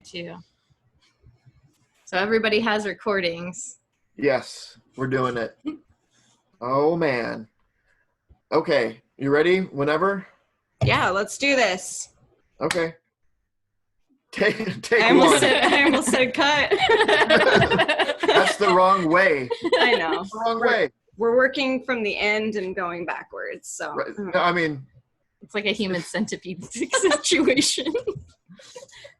too. So everybody has recordings. Yes, we're doing it. Oh man. Okay, you ready? Whenever? Yeah, let's do this. Okay. Take I almost said cut. That's the wrong way. I know. That's the wrong way. We're working from the end and going backwards. So Right. No, I mean, it's like a human centipede situation.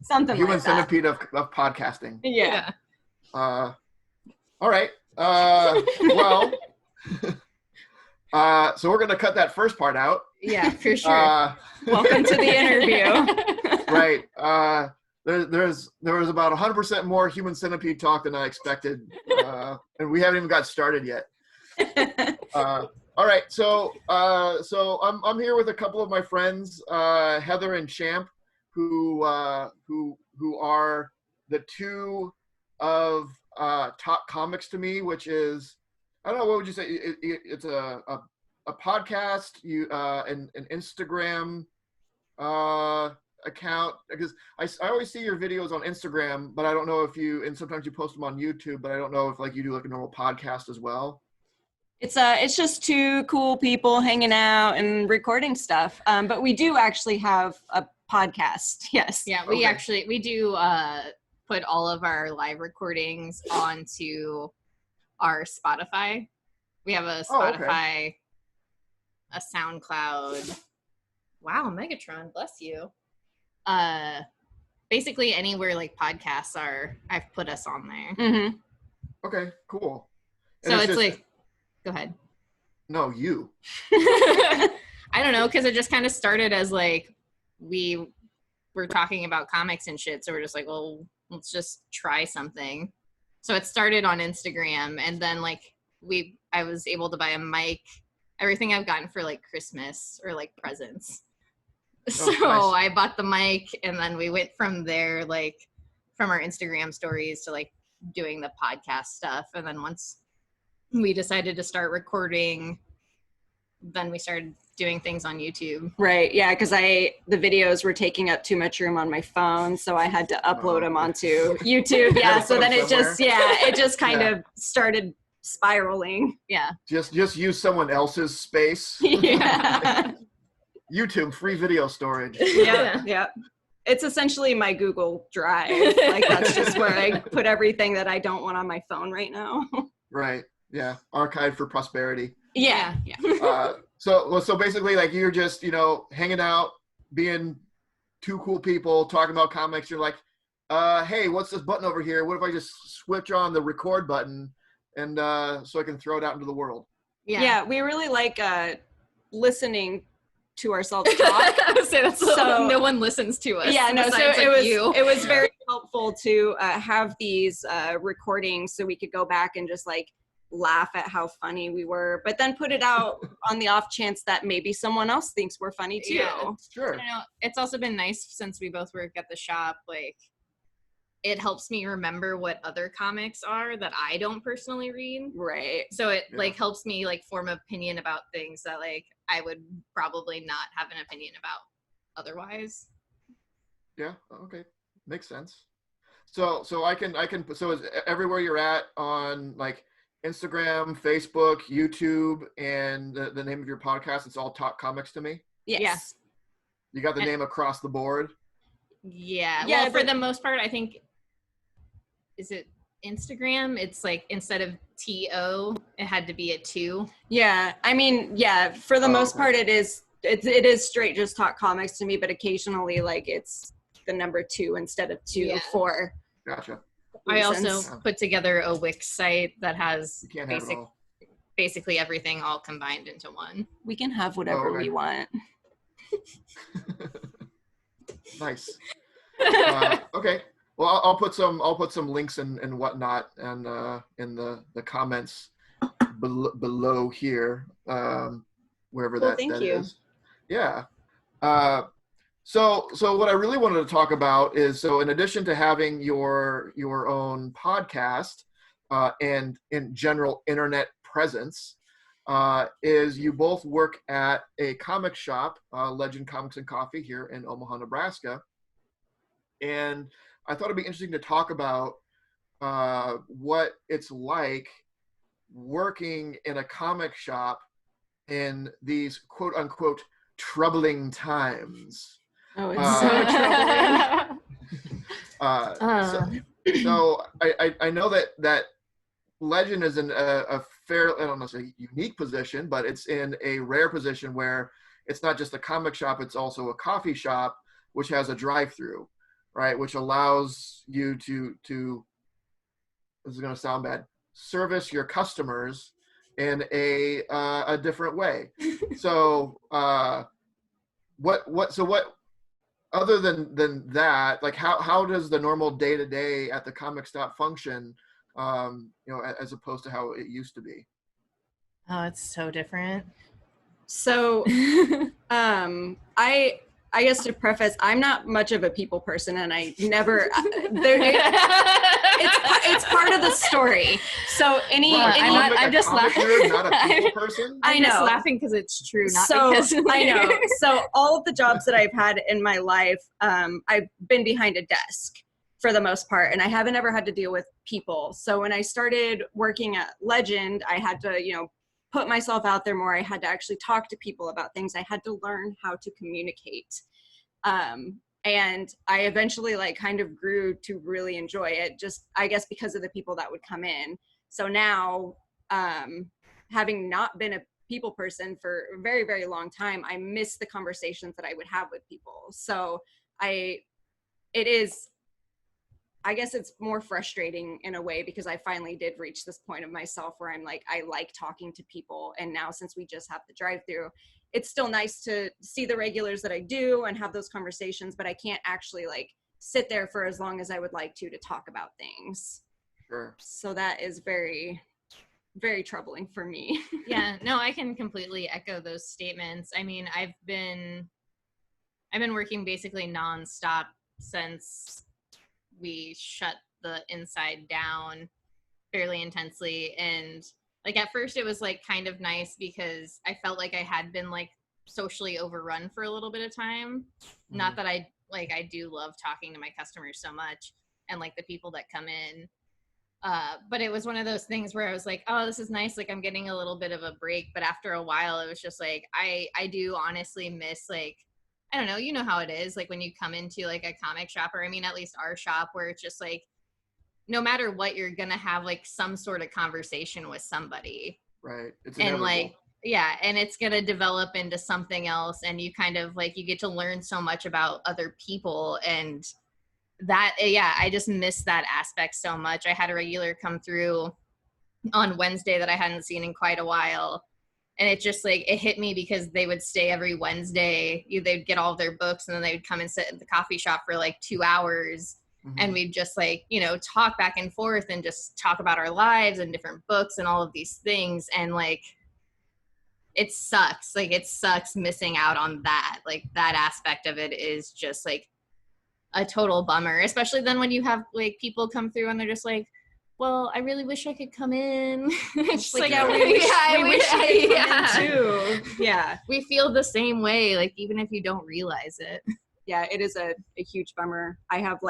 Something human like that. centipede of podcasting. Yeah. All right. Well, so we're gonna cut that first part out. Yeah, for sure. Welcome to the interview. Right. There was about 100% more human centipede talk than I expected, and we haven't even got started yet. All right. So I'm here with a couple of my friends, Heather and Champ, who are the two of Talk Comics to me, which is, I don't know, what would you say? It's a podcast, an Instagram account, because I always see your videos on Instagram, but I don't know if and sometimes you post them on YouTube, but I don't know if like you do like a normal podcast as well. It's just two cool people hanging out and recording stuff. But we do actually have a podcast. Yes. Yeah, we do put all of our live recordings onto our Spotify. We have a Spotify, a SoundCloud. Wow, Megatron, bless you. Basically anywhere like podcasts are, I've put us on there. Mm-hmm. Okay, cool. And so it's just, like, go ahead. No, you. I don't know, because it just kind of started as like we were talking about comics and shit, so we're just like, well, let's just try something. So it started on Instagram, and then like I was able to buy a mic, everything I've gotten for like Christmas or like presents. So nice. I bought the mic, and then we went from there, like from our Instagram stories to like doing the podcast stuff. And then once we decided to start recording, then we started doing things on YouTube. Right. Yeah. Because the videos were taking up too much room on my phone, so I had to upload them onto YouTube. Yeah. So then it just kind of started spiraling. Yeah. Just use someone else's space. Yeah. YouTube, free video storage. Yeah. Yeah. It's essentially my Google Drive. Like that's just where I put everything that I don't want on my phone right now. Right. Yeah. Archived for prosperity. Yeah. Yeah. So basically, like, you're just, hanging out, being two cool people, talking about comics. You're like, hey, what's this button over here? What if I just switch on the record button and so I can throw it out into the world? Yeah. We really like listening to ourselves talk. I would say that's so no one listens to us. Yeah, no. So it was very helpful to have these recordings so we could go back and just like laugh at how funny we were, but then put it out on the off chance that maybe someone else thinks we're funny too. Yeah, sure. It's also been nice since we both work at the shop. Like, it helps me remember what other comics are that I don't personally read. Right. So it like helps me like form an opinion about things that like I would probably not have an opinion about otherwise. Yeah. Okay. Makes sense. So is everywhere you're at on like Instagram, Facebook, YouTube, and the name of your podcast, it's all Talk Comics to me? Yes. Yeah. You got the name across the board? Yeah. Well, for the most part, I think, is it Instagram? It's like instead of TO, it had to be a 2. Yeah. I mean, yeah, for the most part, it is straight just Talk Comics to me, but occasionally like it's the number 2 instead of 2 for. Gotcha. I also put together a Wix site that has basically everything all combined into one. We can have whatever we want. Nice. Okay. Well, I'll put some links and whatnot and in the comments below here, wherever that is. Yeah. So what I really wanted to talk about is, so in addition to having your own podcast and in general internet presence, is you both work at a comic shop, Legend Comics and Coffee here in Omaha, Nebraska. And I thought it'd be interesting to talk about what it's like working in a comic shop in these quote unquote troubling times. Oh, it's so troubling. So I know that Legend is in a fair, I don't know, say unique position, but it's in a rare position where it's not just a comic shop, it's also a coffee shop, which has a drive-through, right? Which allows you to this is going to sound bad, service your customers in a different way. So what other than that, like how does the normal day-to-day at the comic stop function, as opposed to how it used to be? Oh, it's so different. So I guess to preface, I'm not much of a people person, and I never it's part of the story. So I'm just laughing. Nerd, not a people person. I'm just laughing because it's true, not because I know. So all of the jobs that I've had in my life, I've been behind a desk for the most part, and I haven't ever had to deal with people. So when I started working at Legend, I had to, put myself out there more. I had to actually talk to people about things. I had to learn how to communicate. And I eventually kind of grew to really enjoy it, just I guess because of the people that would come in. So now, having not been a people person for a very, very long time, I miss the conversations that I would have with people. So I guess it's more frustrating in a way, because I finally did reach this point of myself where I'm like, I like talking to people. And now, since we just have the drive-through, it's still nice to see the regulars that I do and have those conversations, but I can't actually sit there for as long as I would like to talk about things. Sure. So that is very, very troubling for me. Yeah, no, I can completely echo those statements. I mean, I've been working basically nonstop since we shut the inside down fairly intensely. And at first it was kind of nice because I felt like I had been socially overrun for a little bit of time. Mm-hmm. Not that I do love talking to my customers so much and the people that come in. But it was one of those things where I was like, oh, this is nice. I'm getting a little bit of a break. But after a while, it was just I do honestly miss I don't know, you know how it is, when you come into a comic shop, or I mean, at least our shop, where it's just no matter what, you're going to have some sort of conversation with somebody. Right. It's inevitable. And yeah, and it's going to develop into something else. And you kind of you get to learn so much about other people, and that, yeah, I just miss that aspect so much. I had a regular come through on Wednesday that I hadn't seen in quite a while. And it just it hit me because they would stay every Wednesday. They'd get all of their books, and then they would come and sit at the coffee shop for 2 hours. Mm-hmm. And we'd just talk back and forth and just talk about our lives and different books and all of these things. And it sucks. It sucks missing out on that. That aspect of it is just a total bummer, especially then when you have people come through and they're just well, I really wish I could come in. It's yeah, we wish you could come in too. Yeah. We feel the same way, even if you don't realize it. Yeah, it is a huge bummer. I have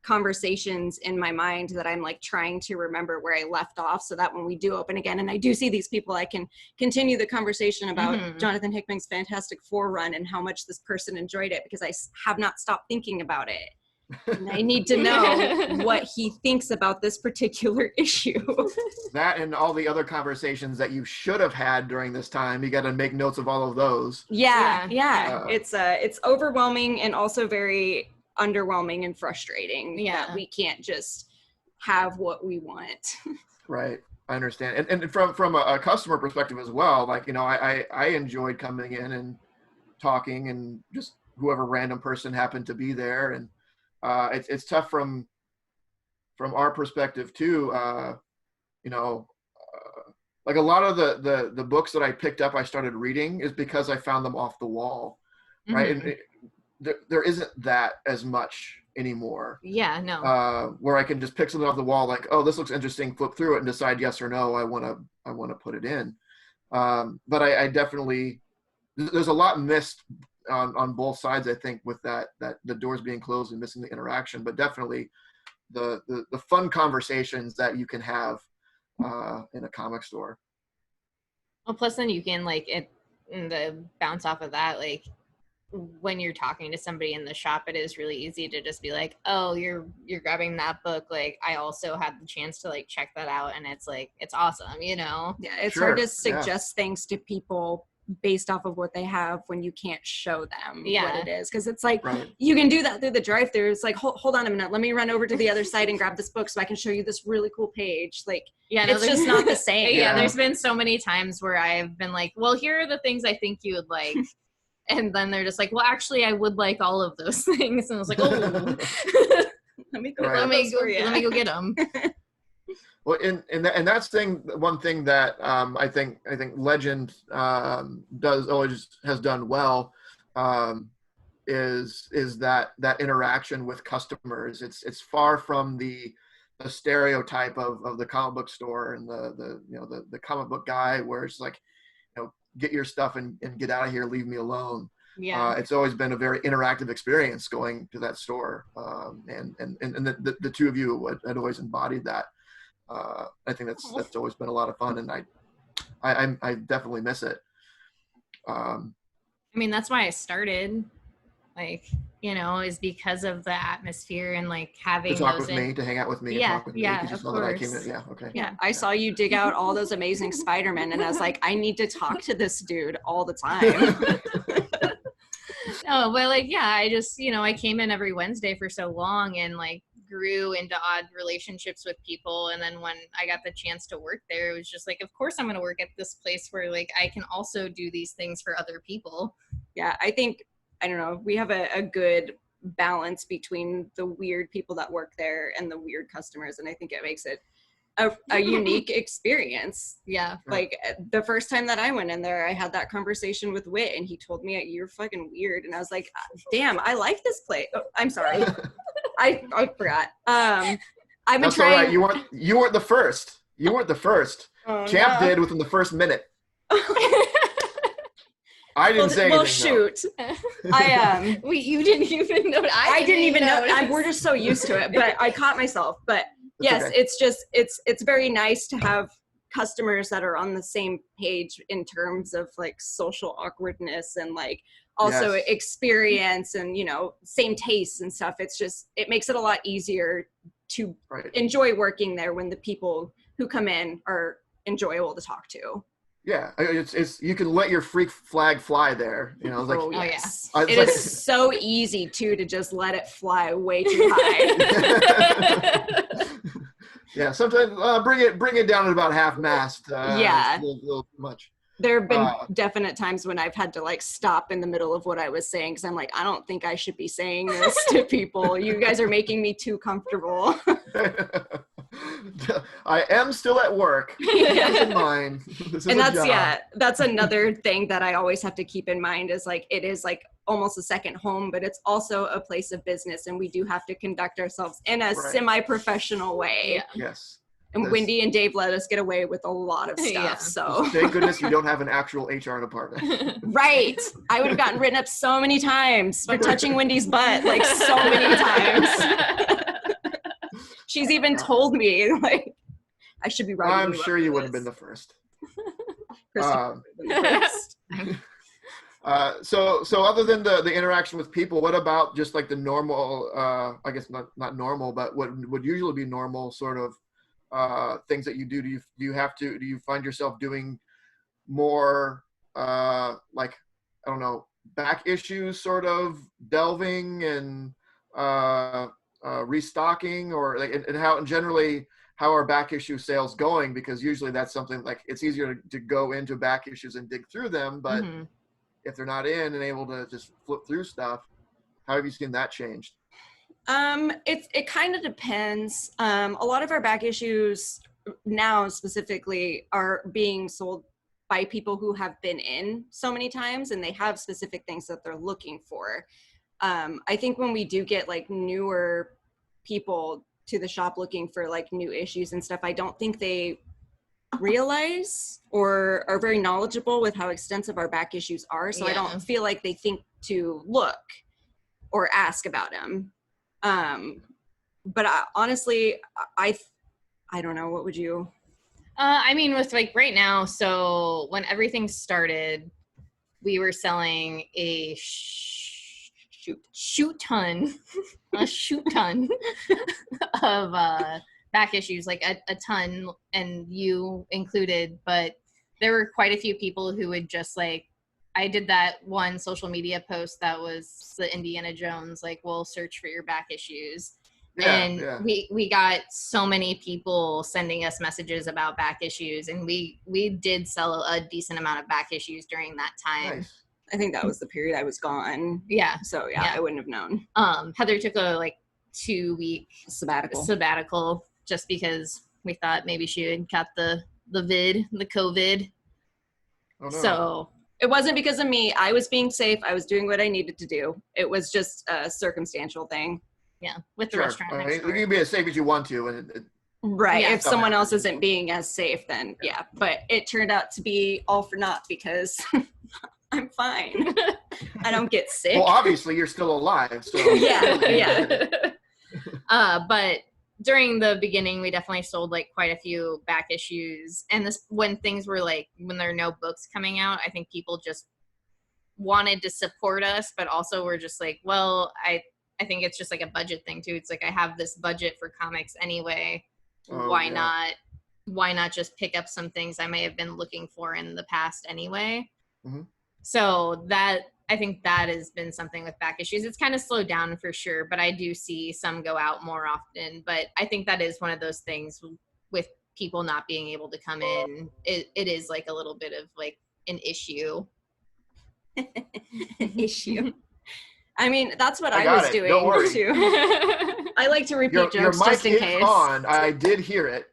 conversations in my mind that I'm trying to remember where I left off, so that when we do open again and I do see these people, I can continue the conversation about Jonathan Hickman's Fantastic Four run and how much this person enjoyed it, because I have not stopped thinking about it. And I need to know what he thinks about this particular issue. That and all the other conversations that you should have had during this time. You got to make notes of all of those. Yeah. It's overwhelming and also very underwhelming and frustrating that we can't just have what we want. Right. I understand. And from a customer perspective as well, I enjoyed coming in and talking, and just whoever random person happened to be there. And it's tough from our perspective too. A lot of the books that I picked up, I started reading is because I found them off the wall, right? Mm-hmm. And there isn't that as much anymore. Yeah, no. Where I can just pick something off the wall, oh, this looks interesting, flip through it and decide yes or no, I want to put it in. But I definitely, there's a lot missed on both sides, I think, with that the doors being closed and missing the interaction, but definitely the fun conversations that you can have in a comic store. Well, plus then you can like the bounce off of that, like when you're talking to somebody in the shop, it is really easy to just be like, oh, you're grabbing that book, like I also had the chance to like check that out, and it's like it's awesome, you know. Yeah, it's Sure, hard to suggest things to people based off of what they have when you can't show them what it is, because it's like Right. you can do that through the drive-thru. It's like hold on a minute, let me run over to the other side and grab this book so I can show you this really cool page. Like it's just not the same. Yeah, there's been so many times where I've been like, well, here are the things I think you would like. And then they're just like, well, actually, I would like all of those things. And I was like, oh, let me go get them. Well, and that's one thing that I think Legend has done well is that interaction with customers. It's far from the stereotype of the comic book store and the comic book guy where it's like, get your stuff and get out of here, leave me alone. Yeah. It's always been a very interactive experience going to that store, and the two of you had always embodied that. I think that's always been a lot of fun, and I definitely miss it. I mean, that's why I started, like, is because of the atmosphere and like having to talk those with me, to hang out with me, yeah, and talk with me. yeah, You just of know that I course. came in. Yeah, okay. Yeah, I saw you dig out all those amazing Spider-Men, and I was like, I need to talk to this dude all the time. Oh, but like, yeah, I just, I came in every Wednesday for so long and like grew into odd relationships with people. And then when I got the chance to work there, it was just like, of course I'm going to work at this place where like I can also do these things for other people. Yeah, I think, I don't know, we have a good balance between the weird people that work there and the weird customers. And I think it makes it a unique experience. Yeah. Like the first time that I went in there, I had that conversation with Whit, and he told me, you're fucking weird. And I was like, damn, I like this place. Oh, I'm sorry. I forgot. I've been That's trying. all right. You weren't the first. You weren't the first. Oh, Champ no. did within the first minute. I didn't say anything. Well, shoot. Wait, you didn't even know. I didn't even know. We're just so used to it, but I caught myself. But yes, okay. It's very nice to have customers that are on the same page in terms of like social awkwardness and like also experience and same tastes and stuff. It makes it a lot easier to enjoy working there when the people who come in are enjoyable to talk to. Yeah, it's you can let your freak flag fly there. Like, oh yes, yeah. It is so easy to just let it fly way too high. Yeah, sometimes bring it down at about half mast. Yeah, a little too much. There have been definite times when I've had to like stop in the middle of what I was saying because I'm like, I don't think I should be saying this to people. You guys are making me too comfortable. I am still at work. Keep in mind. This is and a job. That's another thing that I always have to keep in mind is like it is like almost a second home, but it's also a place of business, and we do have to conduct ourselves in a semi-professional way. Yeah. Yes. And Wendy and Dave let us get away with a lot of stuff. Yeah. So thank goodness you don't have an actual HR department. Right. I would have gotten written up so many times for touching Wendy's butt, like so many times. She's even told me like I should be writing. I'm sure you wouldn't have been the first. So other than the interaction with people, what about just like the normal, I guess not normal, but what would usually be normal sort of things that you do? Do you find yourself doing more like, I don't know, back issues sort of delving and restocking, or like, and how, and generally how are back issue sales going? Because usually that's something like it's easier to go into back issues and dig through them, but if they're not in and able to just flip through stuff, how have you seen that changed? It kind of depends. A lot of our back issues now specifically are being sold by people who have been in so many times and they have specific things that they're looking for. I think when we do get like newer people to the shop looking for like new issues and stuff, I don't think they realize or are very knowledgeable with how extensive our back issues are. So I Yeah. don't feel like they think to look or ask about them. But honestly, I don't know. What would you? I mean, with like right now, so when everything started, we were selling a shoot ton of back issues, like a ton, and you included. But there were quite a few people who would just like, I did that one social media post that was the Indiana Jones, like, we'll search for your back issues. And we got so many people sending us messages about back issues, and we did sell a decent amount of back issues during that time. Nice. I think that was the period I was gone. Yeah. So yeah, I wouldn't have known. Heather took a like 2-week sabbatical just because we thought maybe she had got the COVID. Oh, no. So it wasn't because of me. I was being safe. I was doing what I needed to do. It was just a circumstantial thing. Yeah, with the Sure. restaurant I next mean, door. you can be as safe as you want to, and right. Yeah. If someone else isn't being as safe, then yeah. But it turned out to be all for naught because I'm fine. I don't get sick. well, obviously you're still alive. So yeah. But during the beginning, we definitely sold like quite a few back issues. And this, when things were like, when there are no books coming out, I think people just wanted to support us, but also were just like, well, I think it's just like a budget thing too. It's like, I have this budget for comics anyway. Why not just pick up some things I may have been looking for in the past anyway? Mm-hmm. So that, I think that has been something with back issues. It's kind of slowed down for sure, but I do see some go out more often. But I think that is one of those things with people not being able to come in. It is like a little bit of like an issue. Issue. I mean, that's what I was doing Don't worry. too. I like to repeat jokes just in case. On. I did hear it.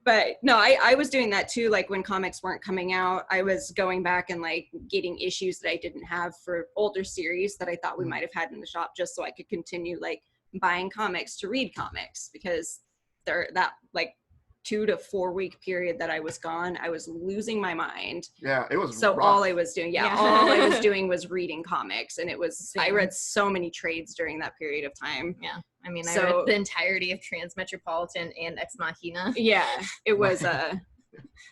But no, I was doing that too. Like when comics weren't coming out, I was going back and like getting issues that I didn't have for older series that I thought we might have had in the shop, just so I could continue like buying comics to read comics, because that like 2 to 4 week period that I was gone, I was losing my mind. Yeah, it was so rough. all I was doing all I was doing was reading comics, and it was I read so many trades during that period of time. Yeah, I mean, I read the entirety of Transmetropolitan and Ex Machina. Yeah, it was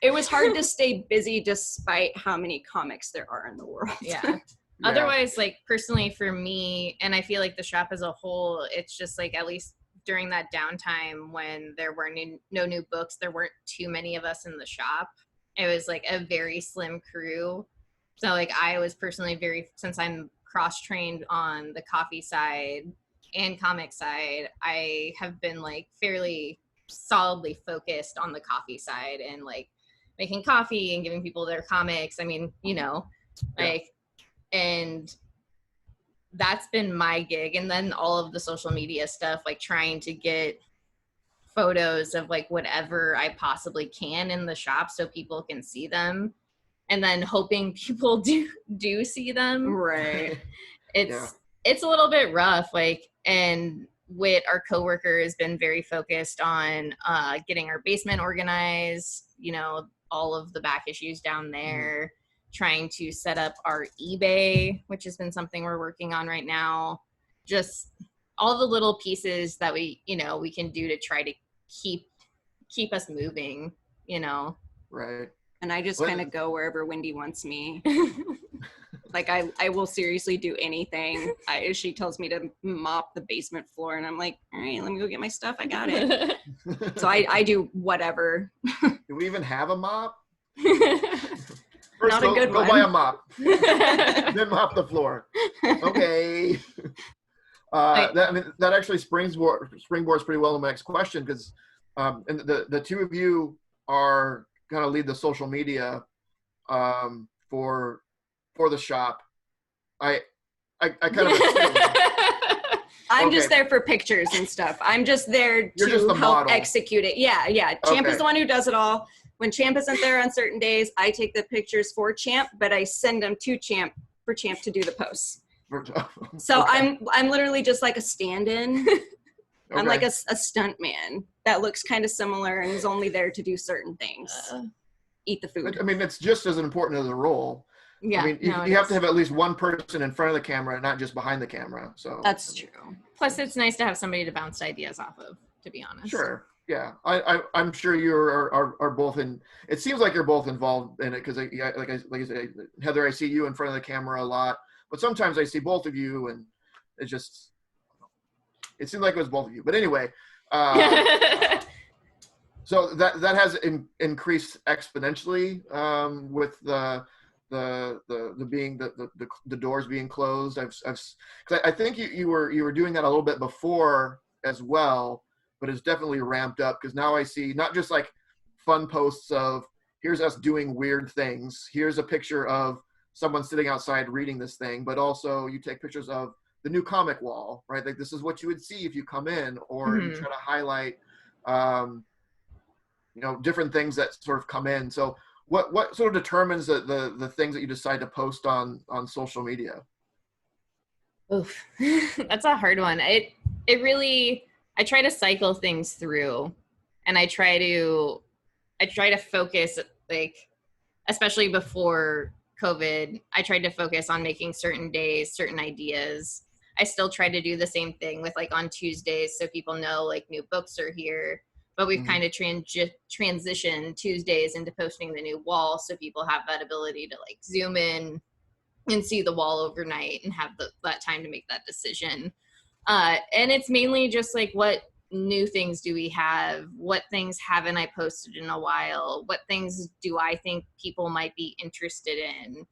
it was hard to stay busy despite how many comics there are in the world. Yeah. Otherwise, like personally for me, and I feel like the shop as a whole, it's just like, at least during that downtime when there were no new books, there weren't too many of us in the shop. It was like a very slim crew. So like I was personally since I'm cross-trained on the coffee side and comic side, I have been like fairly solidly focused on the coffee side and like making coffee and giving people their comics. I mean, and that's been my gig. And then all of the social media stuff, like trying to get photos of like whatever I possibly can in the shop so people can see them, and then hoping people do see them. Right. It's a little bit rough. Like, and Whit, our coworker, has been very focused on getting our basement organized, all of the back issues down there. Trying to set up our eBay, which has been something we're working on right now. Just all the little pieces that we can do to try to keep us moving, Right. And I just kind of go wherever Wendy wants me. Like I will seriously do anything. She tells me to mop the basement floor, and I'm like, all right, let me go get my stuff. I got it. So I do whatever. Do we even have a mop? First, not a good go one. Buy a mop. Then mop the floor. Okay. That actually springboards pretty well to my next question, because and the two of you are kind of lead the social media for the shop. I kind of assume. I'm just there for pictures and stuff. I'm just there to help model. Execute it. Yeah. Champ is the one who does it all. When Champ isn't there on certain days, I take the pictures for Champ, but I send them to Champ for Champ to do the posts. So I'm literally just like a stand-in. I'm like a stunt man. that looks kind of similar and is only there to do certain things. Eat the food. I mean, it's just as important as the role. Yeah, I mean, you have to have at least one person in front of the camera, not just behind the camera. So that's true. Plus, it's nice to have somebody to bounce ideas off of, to be honest. Sure. Yeah. I'm sure you are both in. It seems like you're both involved in it because, like I said, Heather, I see you in front of the camera a lot, but sometimes I see both of you, and it seemed like it was both of you. But anyway, so that has increased exponentially with the doors being closed. Cause I think you were doing that a little bit before as well, but it's definitely ramped up because now I see not just like fun posts of here's us doing weird things, here's a picture of someone sitting outside reading this thing, but also you take pictures of the new comic wall, right? Like this is what you would see if you come in, or you try to highlight different things that sort of come in. So what sort of determines the things that you decide to post on social media? Oof. That's a hard one. It really, I try to cycle things through, and I try to focus, like, especially before COVID, I tried to focus on making certain days, certain ideas. I still try to do the same thing with like on Tuesdays, so people know like new books are here. But we've kind of transitioned Tuesdays into posting the new wall, so people have that ability to like zoom in and see the wall overnight and have that time to make that decision. And it's mainly just like, what new things do we have? What things haven't I posted in a while? What things do I think people might be interested in?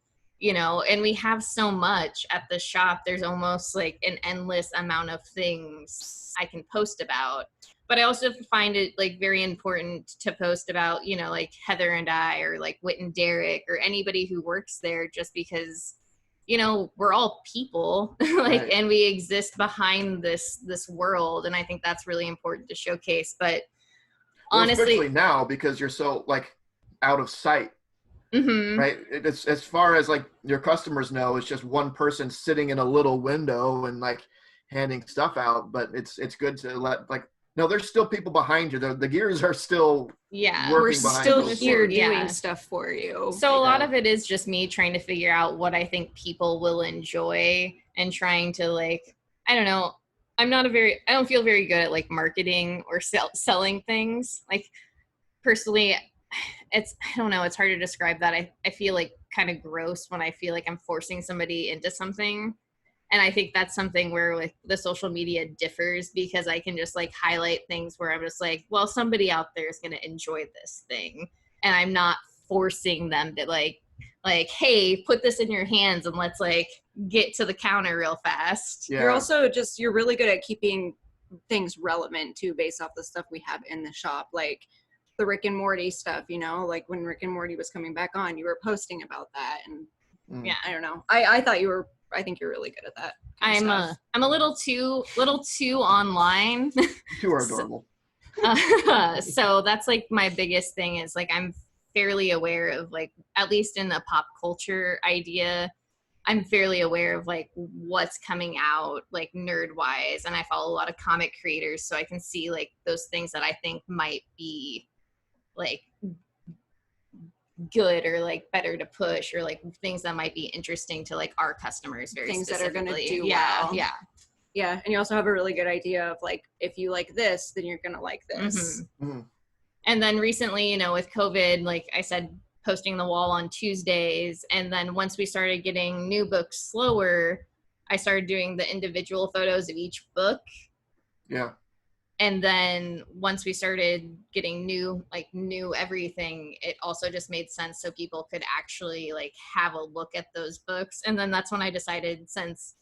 And we have so much at the shop. There's almost like an endless amount of things I can post about. But I also find it like very important to post about, like Heather and I, or like Whit and Derek, or anybody who works there, just because, we're all people, like, right. And we exist behind this world. And I think that's really important to showcase. But honestly, especially now, because you're so like out of sight. Mm-hmm. Right. It's as far as like your customers know, it's just one person sitting in a little window and like handing stuff out. But it's good to let like, no, there's still people behind you. The gears are still working we're behind still you. here doing stuff for you. So a lot of it is just me trying to figure out what I think people will enjoy, and trying to like, I don't know. I don't feel very good at like marketing or selling things. Like personally, I don't know. It's hard to describe that. I feel like kind of gross when I feel like I'm forcing somebody into something. And I think that's something where like the social media differs, because I can just like highlight things where I'm just like, well, somebody out there is going to enjoy this thing. And I'm not forcing them to like, hey, put this in your hands and let's like get to the counter real fast. Yeah. You're really good at keeping things relevant too, based off the stuff we have in the shop. Like the Rick and Morty stuff, like when Rick and Morty was coming back on, you were posting about that. And yeah, I don't know. I think you're really good at that. I'm a little too online. You are adorable. So that's like my biggest thing is like, I'm fairly aware of like, at least in the pop culture idea, I'm fairly aware of like what's coming out like nerd wise. And I follow a lot of comic creators, so I can see like those things that I think might be like good or like better to push, or like things that might be interesting to like our customers, very things that are going to do well. Yeah. And you also have a really good idea of like, if you like this, then you're going to like this. Mm-hmm. Mm-hmm. And then recently, with COVID, like I said, posting the wall on Tuesdays. And then once we started getting new books slower, I started doing the individual photos of each book. Yeah. And then once we started getting new everything, it also just made sense so people could actually like have a look at those books. And then that's when I decided, since,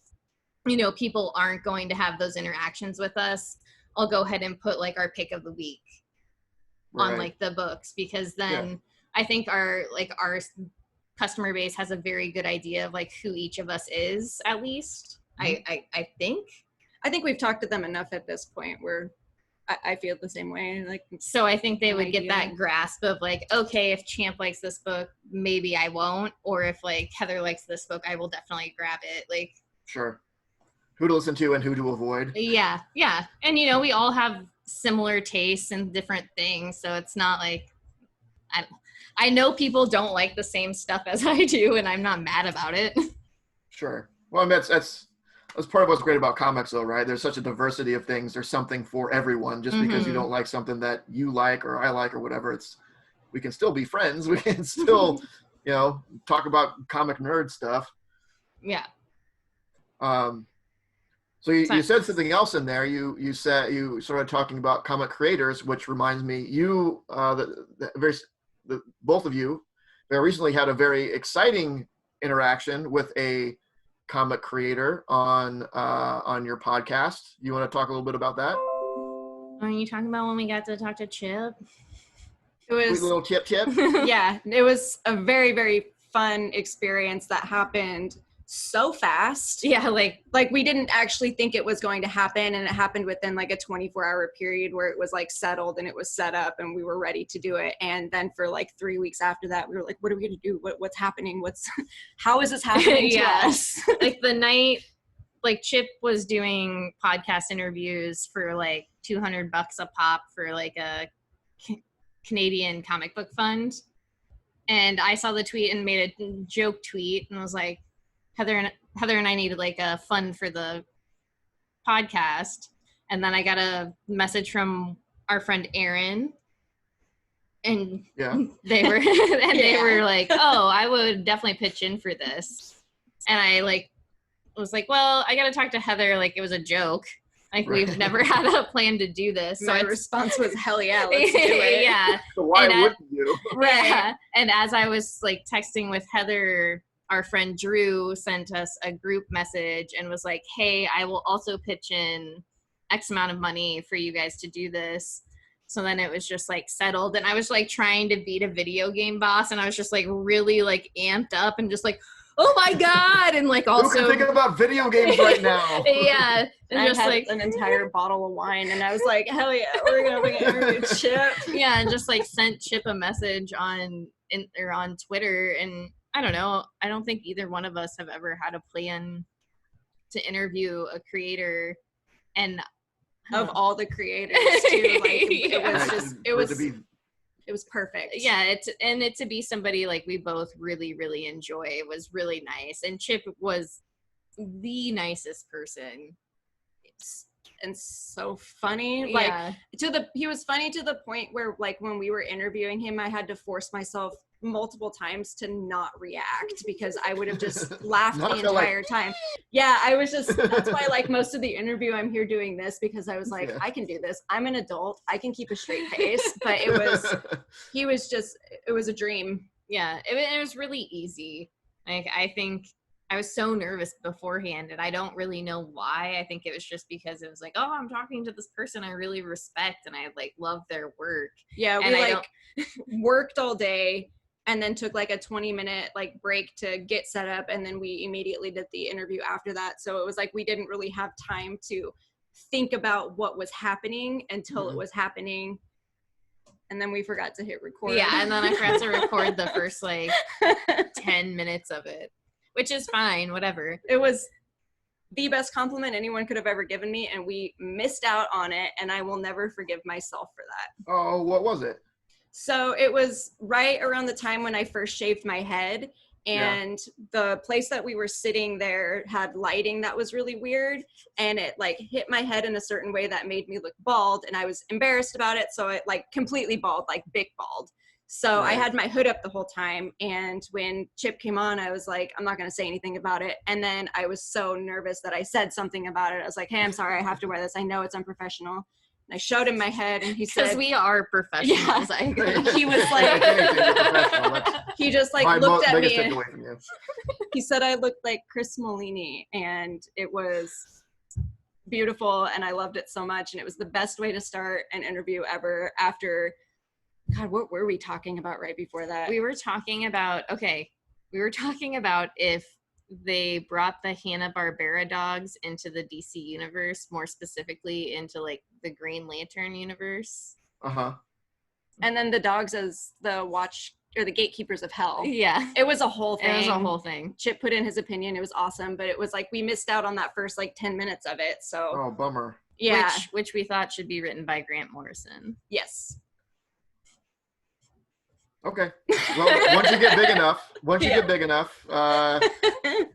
people aren't going to have those interactions with us, I'll go ahead and put like our pick of the week on like the books, because then I think our customer base has a very good idea of like who each of us is, at least. Mm-hmm. I think we've talked to them enough at this point where I feel the same way. Like, so I think they would get that grasp of like, okay, if Champ likes this book, maybe I won't. Or if like Heather likes this book, I will definitely grab it. Like, sure. Who to listen to and who to avoid. Yeah. Yeah. And we all have similar tastes and different things. So it's not like I know people don't like the same stuff as I do, and I'm not mad about it. Sure. Well, I mean, that's part of what's great about comics, though, right? There's such a diversity of things. There's something for everyone. Just because you don't like something that you like or I like or whatever, we can still be friends. We can still, talk about comic nerd stuff. Yeah. So you said something else in there. You said you started talking about comic creators, which reminds me, both of you very recently had a very exciting interaction with a comic creator on your podcast. You want to talk a little bit about that? Are you talking about when we got to talk to Chip? It was sweet little Chip. Yeah, it was a very, very fun experience that happened so fast. Yeah, like we didn't actually think it was going to happen, and it happened within like a 24-hour period where it was like settled and it was set up and we were ready to do it. And then for like 3 weeks after that, we were like, what are we going to do? What's happening? How is this happening to us? Like the night, like Chip was doing podcast interviews for like $200 a pop for like a Canadian comic book fund. And I saw the tweet and made a joke tweet and was like, Heather and I needed like a fund for the podcast. And then I got a message from our friend Aaron, and they were like, oh, I would definitely pitch in for this. And I was like, well, I got to talk to Heather. Like it was a joke. Like we've never had a plan to do this. So my response was, hell yeah, let's do it. Yeah. So why wouldn't you? Right. Yeah. And as I was like texting with Heather, our friend Drew sent us a group message and was like, hey, I will also pitch in X amount of money for you guys to do this. So then it was just like settled. And I was like trying to beat a video game boss. And I was just like really like amped up and just like, oh my God. And like also thinking about video games right now. Yeah. And I just had like an entire bottle of wine and I was like, hell yeah, we're going to interview Chip. Yeah. And just like sent Chip a message on Twitter. And I don't know. I don't think either one of us have ever had a plan to interview a creator, and of all the creators too. Like it was perfect. Yeah, it to be somebody like we both really, really enjoy. It was really nice, and Chip was the nicest person. And so funny. Like he was funny to the point where like when we were interviewing him, I had to force myself multiple times to not react because I would have just laughed the entire time. Yeah, I was just, that's why like most of the interview I'm here doing this because I was like, I can do this. I'm an adult. I can keep a straight face. But it was a dream. Yeah, it was really easy. Like I think I was so nervous beforehand and I don't really know why. I think it was just because it was like, oh, I'm talking to this person I really respect and I like love their work. Yeah, we worked all day and then took like a 20-minute like break to get set up. And then we immediately did the interview after that. So it was like, we didn't really have time to think about what was happening until it was happening. And then we forgot to hit record. Yeah. And then I forgot to record the first like 10 minutes of it, which is fine. Whatever. It was the best compliment anyone could have ever given me. And we missed out on it. And I will never forgive myself for that. Oh, what was it? So it was right around the time when I first shaved my head, and the place that we were sitting there had lighting that was really weird, and it like hit my head in a certain way that made me look bald, and I was embarrassed about it. So it like completely bald, like big bald. So I had my hood up the whole time. And when Chip came on, I was like, I'm not going to say anything about it. And then I was so nervous that I said something about it. I was like, hey, I'm sorry, I have to wear this. I know it's unprofessional. I showed him my head and he said, because we are professionals. Yeah. He was like, he just like looked at me. He said I looked like Chris Molini, and it was beautiful. And I loved it so much. And it was the best way to start an interview ever after, God, what were we talking about right before that? We were talking about if they brought the Hanna-Barbera dogs into the DC universe, more specifically into like the Green Lantern universe. And then the dogs as the watch or the gatekeepers of hell. Yeah. It was a whole thing. It was a whole thing. Chip put in his opinion. It was awesome, but it was like we missed out on that first like 10 minutes of it. So oh, bummer. Yeah. Which we thought should be written by Grant Morrison. Yes. Okay. Well, once you get big enough,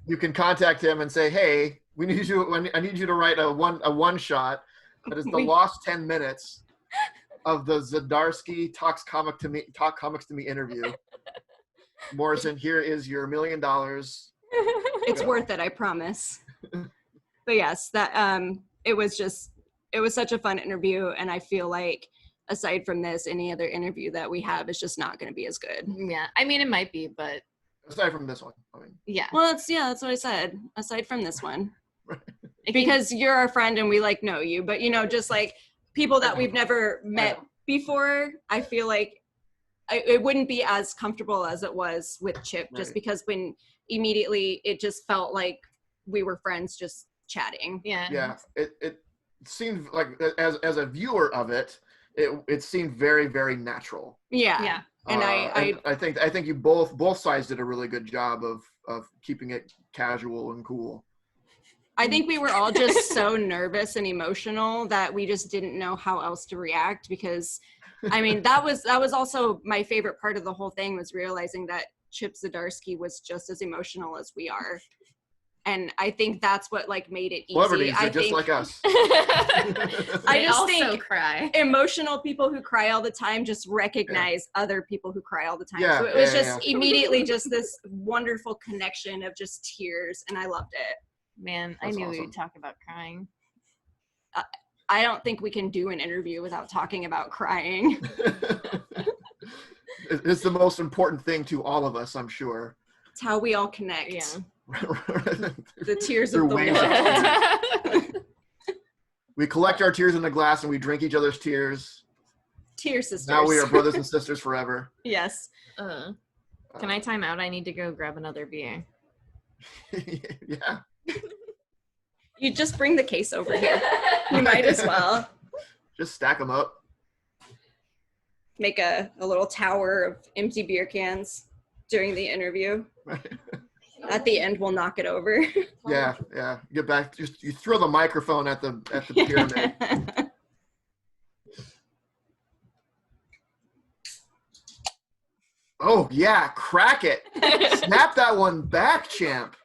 you can contact him and say, "Hey, I need you to write a one shot that is the lost 10 minutes of the Zdarsky Talk Comics to Me interview. Morrison, here is your $1 million. It's worth it, I promise." But yes, that it was such a fun interview, and I feel like aside from this, any other interview that we have is just not going to be as good. Yeah, I mean, it might be, but Aside from this one, I mean. Yeah. Well, that's what I said. Aside from this one, because you're our friend and we like know you, but just like people that we've never met before, I feel like it wouldn't be as comfortable as it was with Chip, just because when immediately it just felt like we were friends just chatting. Yeah. It seemed like as a viewer of it, it seemed very, very natural. Yeah. And I think you both sides did a really good job of keeping it casual and cool. I think we were all just so nervous and emotional that we just didn't know how else to react, because I mean that was also my favorite part of the whole thing, was realizing that Chip Zdarsky was just as emotional as we are. And I think that's what made it easy. Celebrities are just like us. I just think cry. Emotional people who cry all the time just recognize other people who cry all the time. Yeah, so it was just immediately just this wonderful connection of just tears, and I loved it. Man, That's I knew awesome. we would talk about crying. I don't think we can do an interview without talking about crying. It's the most important thing to all of us, I'm sure. It's how we all connect. Yeah. The tears Through of the waves of world. We collect our tears in a glass and we drink each other's tears. Tear sisters. Now we are brothers and sisters forever. Yes. Can I time out? I need to go grab another beer. Yeah. You just bring the case over here. You might as well. Just stack them up. Make a little tower of empty beer cans during the interview. At the end, we'll knock it over. Yeah. Get back. Just you throw the microphone at the pyramid. Oh yeah, crack it. Snap that one back, champ.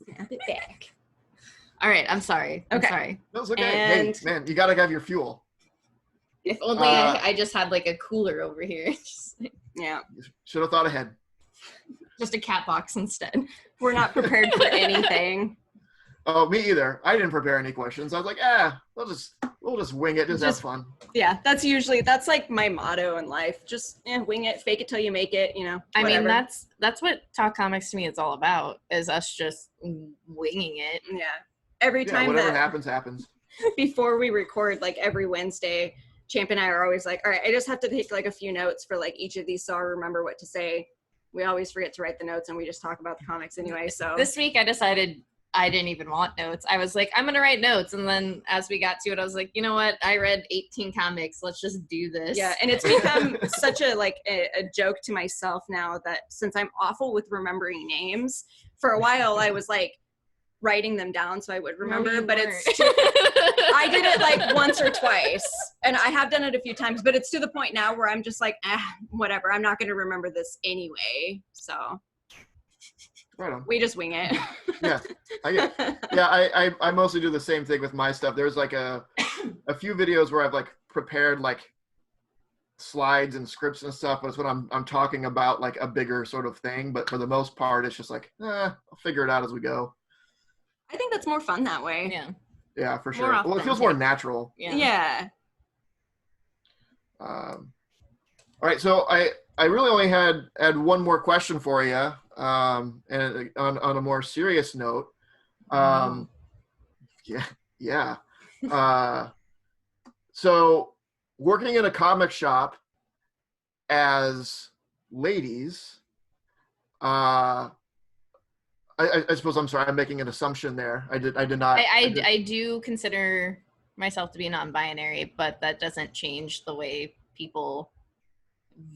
Snap it back. All right, I'm sorry. Okay. I'm sorry. That's okay. And- Hey, man, you gotta have your fuel. If only I just had a cooler over here. Yeah. Should have thought ahead. Just a cat box instead. We're not prepared for anything. Oh, me either. I didn't prepare any questions. I was like, we'll just wing it. Just have fun. Yeah, that's my motto in life. Just wing it, fake it till you make it, whatever. I mean, that's what Talk Comics to Me is all about, is us just winging it. Yeah. Every time whatever that happens. before we record, every Wednesday, Champ and I are always like, all right, I just have to take a few notes for each of these so I'll remember what to say. We always forget to write the notes and we just talk about the comics anyway. So this week I decided I didn't even want notes. I was like, I'm going to write notes. And then as we got to it, I was like, you know what? I read 18 comics. Let's just do this. Yeah. And it's become such a joke to myself now that since I'm awful with remembering names, for a while I was writing them down so I would remember, No, but weren't. I did it once or twice, and I have done it a few times, but it's to the point now where I'm just whatever, I'm not going to remember this anyway, so Right on. we just wing it. Yeah, I mostly do the same thing with my stuff. There's a few videos where I've prepared slides and scripts and stuff, but it's when I'm talking about a bigger sort of thing, but for the most part it's just I'll figure it out as we go. I think that's more fun that way. Yeah, for sure. More Well, it feels more natural. Yeah. All right, so I really only had one more question for you, and on a more serious note. Yeah. So working in a comic shop as ladies, I suppose, I'm sorry, I'm making an assumption there. I did not. I do consider myself to be non-binary, but that doesn't change the way people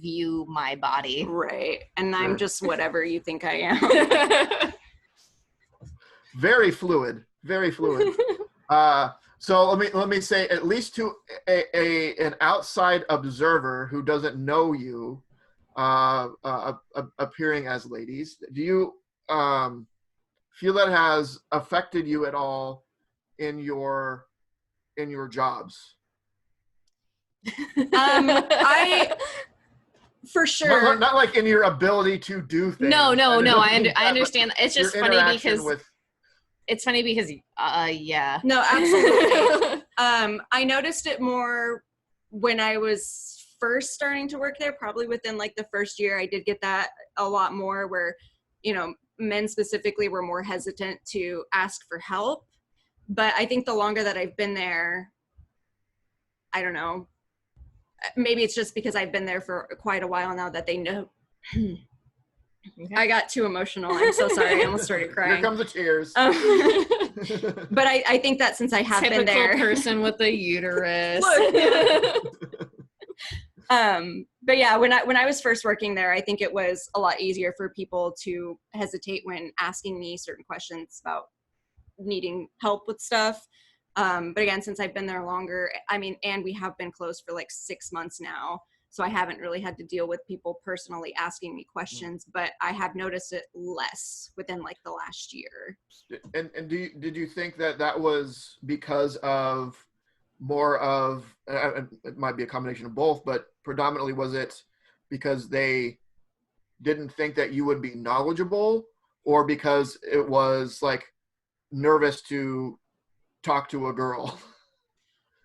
view my body. Right. And I'm Sure. just whatever you think I am. Very fluid. So let me say, at least to an outside observer who doesn't know you, appearing as ladies, do you feel that has affected you at all in your jobs? I for sure. Not like in your ability to do things. No. I I understand. It's just your funny interaction because with. it's funny because yeah. No, absolutely. I noticed it more when I was first starting to work there, probably within like the first year. I did get that a lot more where, you know, men specifically were more hesitant to ask for help. But I think the longer that I've been there, I don't know, maybe it's just because I've been there for quite a while now that they know. Okay. I got too emotional. I'm so sorry. I almost started crying. Here comes the tears. But I think that since I have Typical been there, person with a uterus. Look, yeah. But yeah, when I was first working there, I think it was a lot easier for people to hesitate when asking me certain questions about needing help with stuff. But again, since I've been there longer, I mean, and we have been closed for like 6 months now, so I haven't really had to deal with people personally asking me questions, but I have noticed it less within like the last year. And did you think that was because of more of, it might be a combination of both, but predominantly was it because they didn't think that you would be knowledgeable, or because it was like nervous to talk to a girl?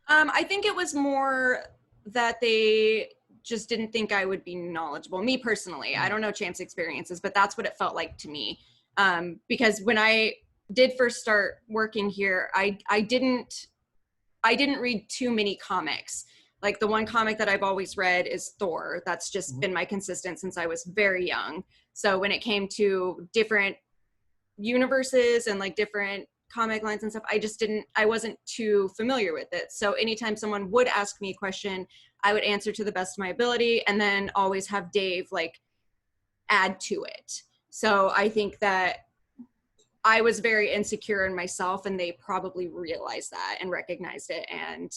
I think it was more that they just didn't think I would be knowledgeable. Me personally, I don't know Champ's experiences, but that's what it felt like to me. Because when I did first start working here, I didn't read too many comics. Like the one comic that I've always read is Thor. That's just been my consistent since I was very young. So when it came to different universes and like different comic lines and stuff, I wasn't too familiar with it. So anytime someone would ask me a question, I would answer to the best of my ability and then always have Dave like add to it. So I think that I was very insecure in myself, and they probably realized that and recognized it and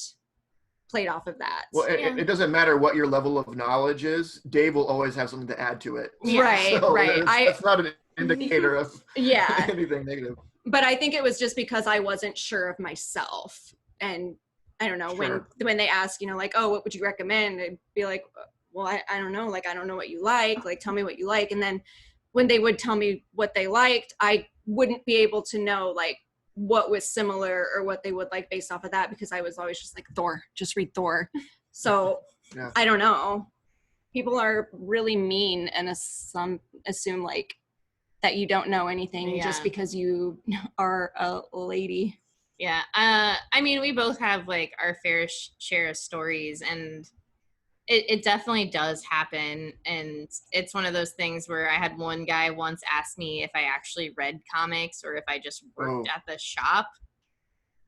played off of that. Well, it doesn't matter what your level of knowledge is. Dave will always have something to add to it. Right, so right. That's not an indicator of anything negative. But I think it was just because I wasn't sure of myself. And I don't know, when they ask, you know, like, oh, what would you recommend? I'd be like, well, I don't know. Like, I don't know what you like. Like, tell me what you like. And then when they would tell me what they liked, I wouldn't be able to know, like, what was similar or what they would like based off of that, because I was always just like, Thor, just read Thor. So yeah. I don't know. People are really mean and assume like that you don't know anything just because you are a lady. Yeah. I mean, we both have like our fair share of stories, and it definitely does happen. And it's one of those things where I had one guy once ask me if I actually read comics or if I just worked at the shop.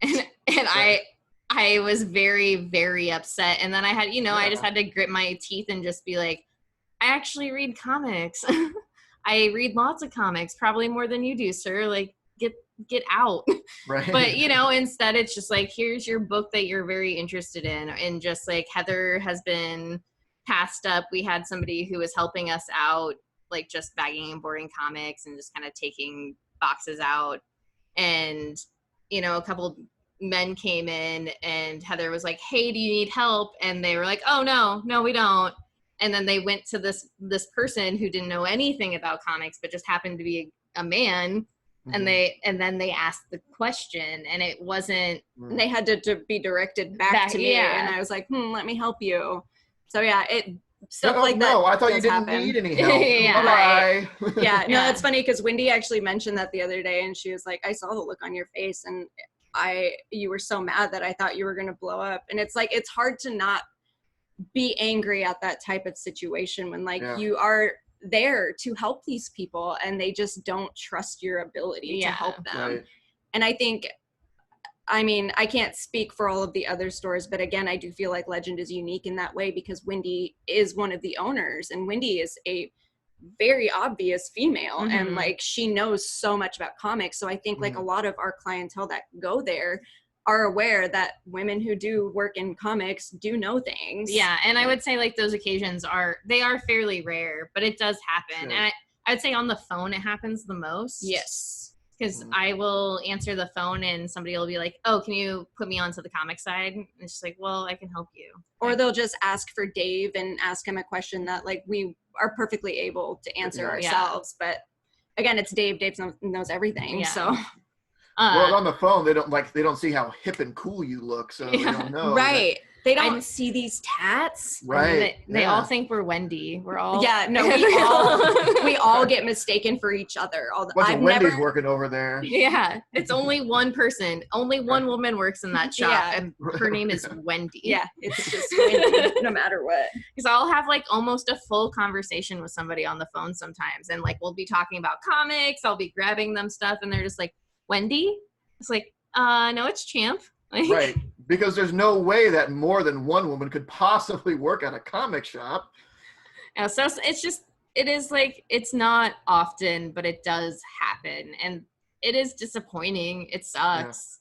And I was very, very upset. And then I had, I just had to grit my teeth and just be like, I actually read comics. I read lots of comics, probably more than you do, sir. Like, get out. Right. But, instead it's just like, here's your book that you're very interested in. And just like Heather has been passed up. We had somebody who was helping us out, like just bagging and boarding comics and just kind of taking boxes out. And, a couple men came in and Heather was like, hey, do you need help? And they were like, oh, no, we don't. And then they went to this person who didn't know anything about comics, but just happened to be a man. Mm-hmm. And then they asked the question, and it wasn't. And they had to be directed back to me, and I was like, let me help you. So yeah, stuff like that. No, I thought you didn't need any help. Right. Yeah, no, that's funny because Wendy actually mentioned that the other day, and she was like, I saw the look on your face, and you were so mad that I thought you were gonna blow up. And it's like, it's hard to not be angry at that type of situation when you are there to help these people and they just don't trust your ability to help them. Right. And I think, I can't speak for all of the other stores, but again, I do feel like Legend is unique in that way because Wendy is one of the owners, and Wendy is a very obvious female. Mm-hmm. And like, she knows so much about comics. So I think like a lot of our clientele that go there are aware that women who do work in comics do know things. Yeah, and I would say like those occasions are fairly rare, but it does happen. Sure. And I'd say on the phone it happens the most. Yes. Because I will answer the phone and somebody will be like, "Oh, can you put me onto the comic side?" And it's just like, "Well, I can help you." Or they'll just ask for Dave and ask him a question that like we are perfectly able to answer ourselves. But again, it's Dave. Dave knows everything. Yeah. So well, on the phone, they don't see how hip and cool you look, so they don't know. Right. They don't see these tats. Right. They all think we're Wendy. We're all we all get mistaken for each other. Wendy's working over there. Yeah, it's only one person. Only one woman works in that shop, and her name is Wendy. Yeah, it's just Wendy, no matter what. Because I'll have like almost a full conversation with somebody on the phone sometimes, and like we'll be talking about comics. I'll be grabbing them stuff, and they're just like, "Wendy?" It's like, no, it's Champ. Like, right, because there's no way that more than one woman could possibly work at a comic shop. Yeah, so it is like, it's not often, but it does happen, and it is disappointing. It sucks.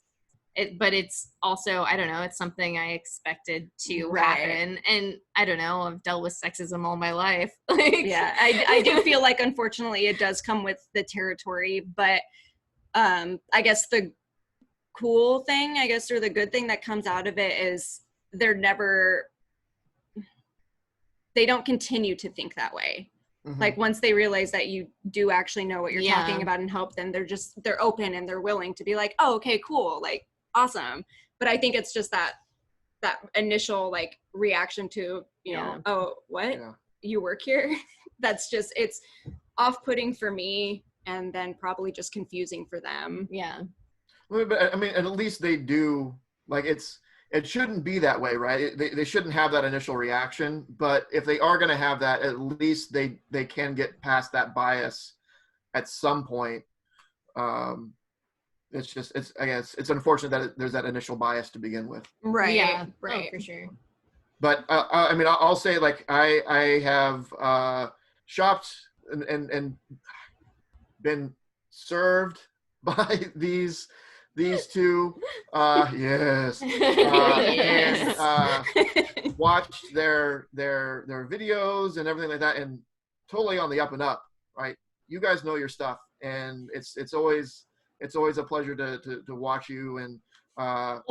But it's also, I don't know, it's something I expected to happen, and I don't know, I've dealt with sexism all my life. I do feel like unfortunately it does come with the territory, but I guess the cool thing, or the good thing that comes out of it is they don't continue to think that way. Mm-hmm. Like once they realize that you do actually know what you're talking about and help, then they're open and they're willing to be like, oh, okay, cool, like awesome. But I think it's just that initial like reaction to, you know, oh, what? Yeah. You work here? That's just, it's off-putting for me, and then probably just confusing for them. Yeah. But I mean, at least they do, like, it shouldn't be that way, right? They shouldn't have that initial reaction, but if they are going to have that, at least they can get past that bias at some point. It's unfortunate that there's that initial bias to begin with. Right. Yeah. Right. Oh, for sure. But I mean, I'll say, like, I have shopped and been served by these two, yes, and watched their videos and everything like that, and totally on the up and up, right? You guys know your stuff, and it's always a pleasure to watch you and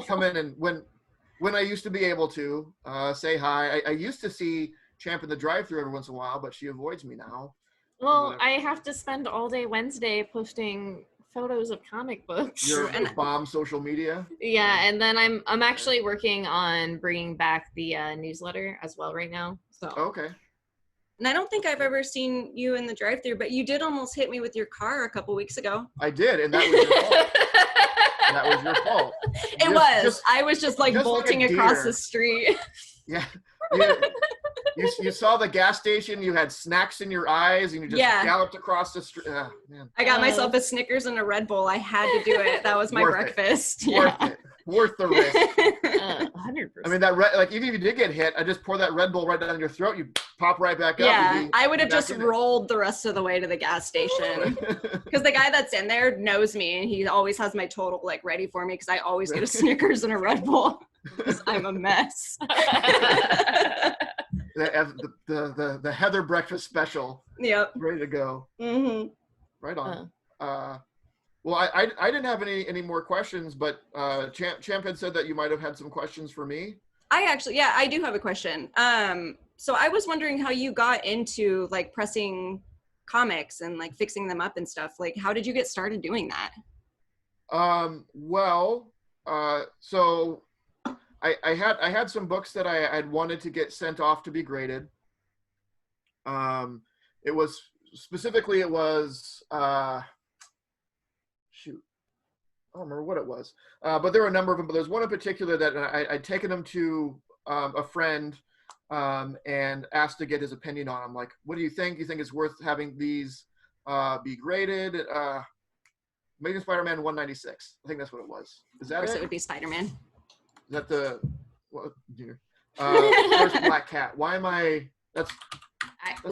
come in, and when I used to be able to say hi. I used to see Champ in the drive-thru every once in a while, but she avoids me now. Well, I have to spend all day Wednesday posting photos of comic books. Your bomb social media. Yeah, and then I'm actually working on bringing back the newsletter as well right now. So okay. And I don't think I've ever seen you in the drive-thru, but you did almost hit me with your car a couple weeks ago. I did, and that was your fault. That was your fault. I was just like bolting like across the street. Yeah. You saw the gas station, you had snacks in your eyes, and you just galloped across the street. Oh, man. I got myself a Snickers and a Red Bull. I had to do it. That was my breakfast. Worth it. Worth the risk. 100%. I mean, like, even if you did get hit, I just pour that Red Bull right down your throat, you pop right back up. Yeah, I would have just rolled the rest of the way to the gas station. Because the guy that's in there knows me, and he always has my total like ready for me, because I always get a Snickers and a Red Bull. Because I'm a mess. The Heather breakfast special. Yep. Ready to go. Mm-hmm. Right on. Well, I didn't have any more questions, but Champ had said that you might have had some questions for me. I do have a question. So I was wondering how you got into like pressing comics and like fixing them up and stuff. Like, how did you get started doing that? So I had some books that I had wanted to get sent off to be graded. It was shoot, I don't remember what it was, but there were a number of them. But there's one in particular that I'd taken them to a friend and asked to get his opinion on. I'm like, what do you think? Do you think it's worth having these be graded? Amazing Spider-Man 196. I think that's what it was. Is that it? Of course it would be Spider-Man. Is that dear? First Black Cat. Why am I? That's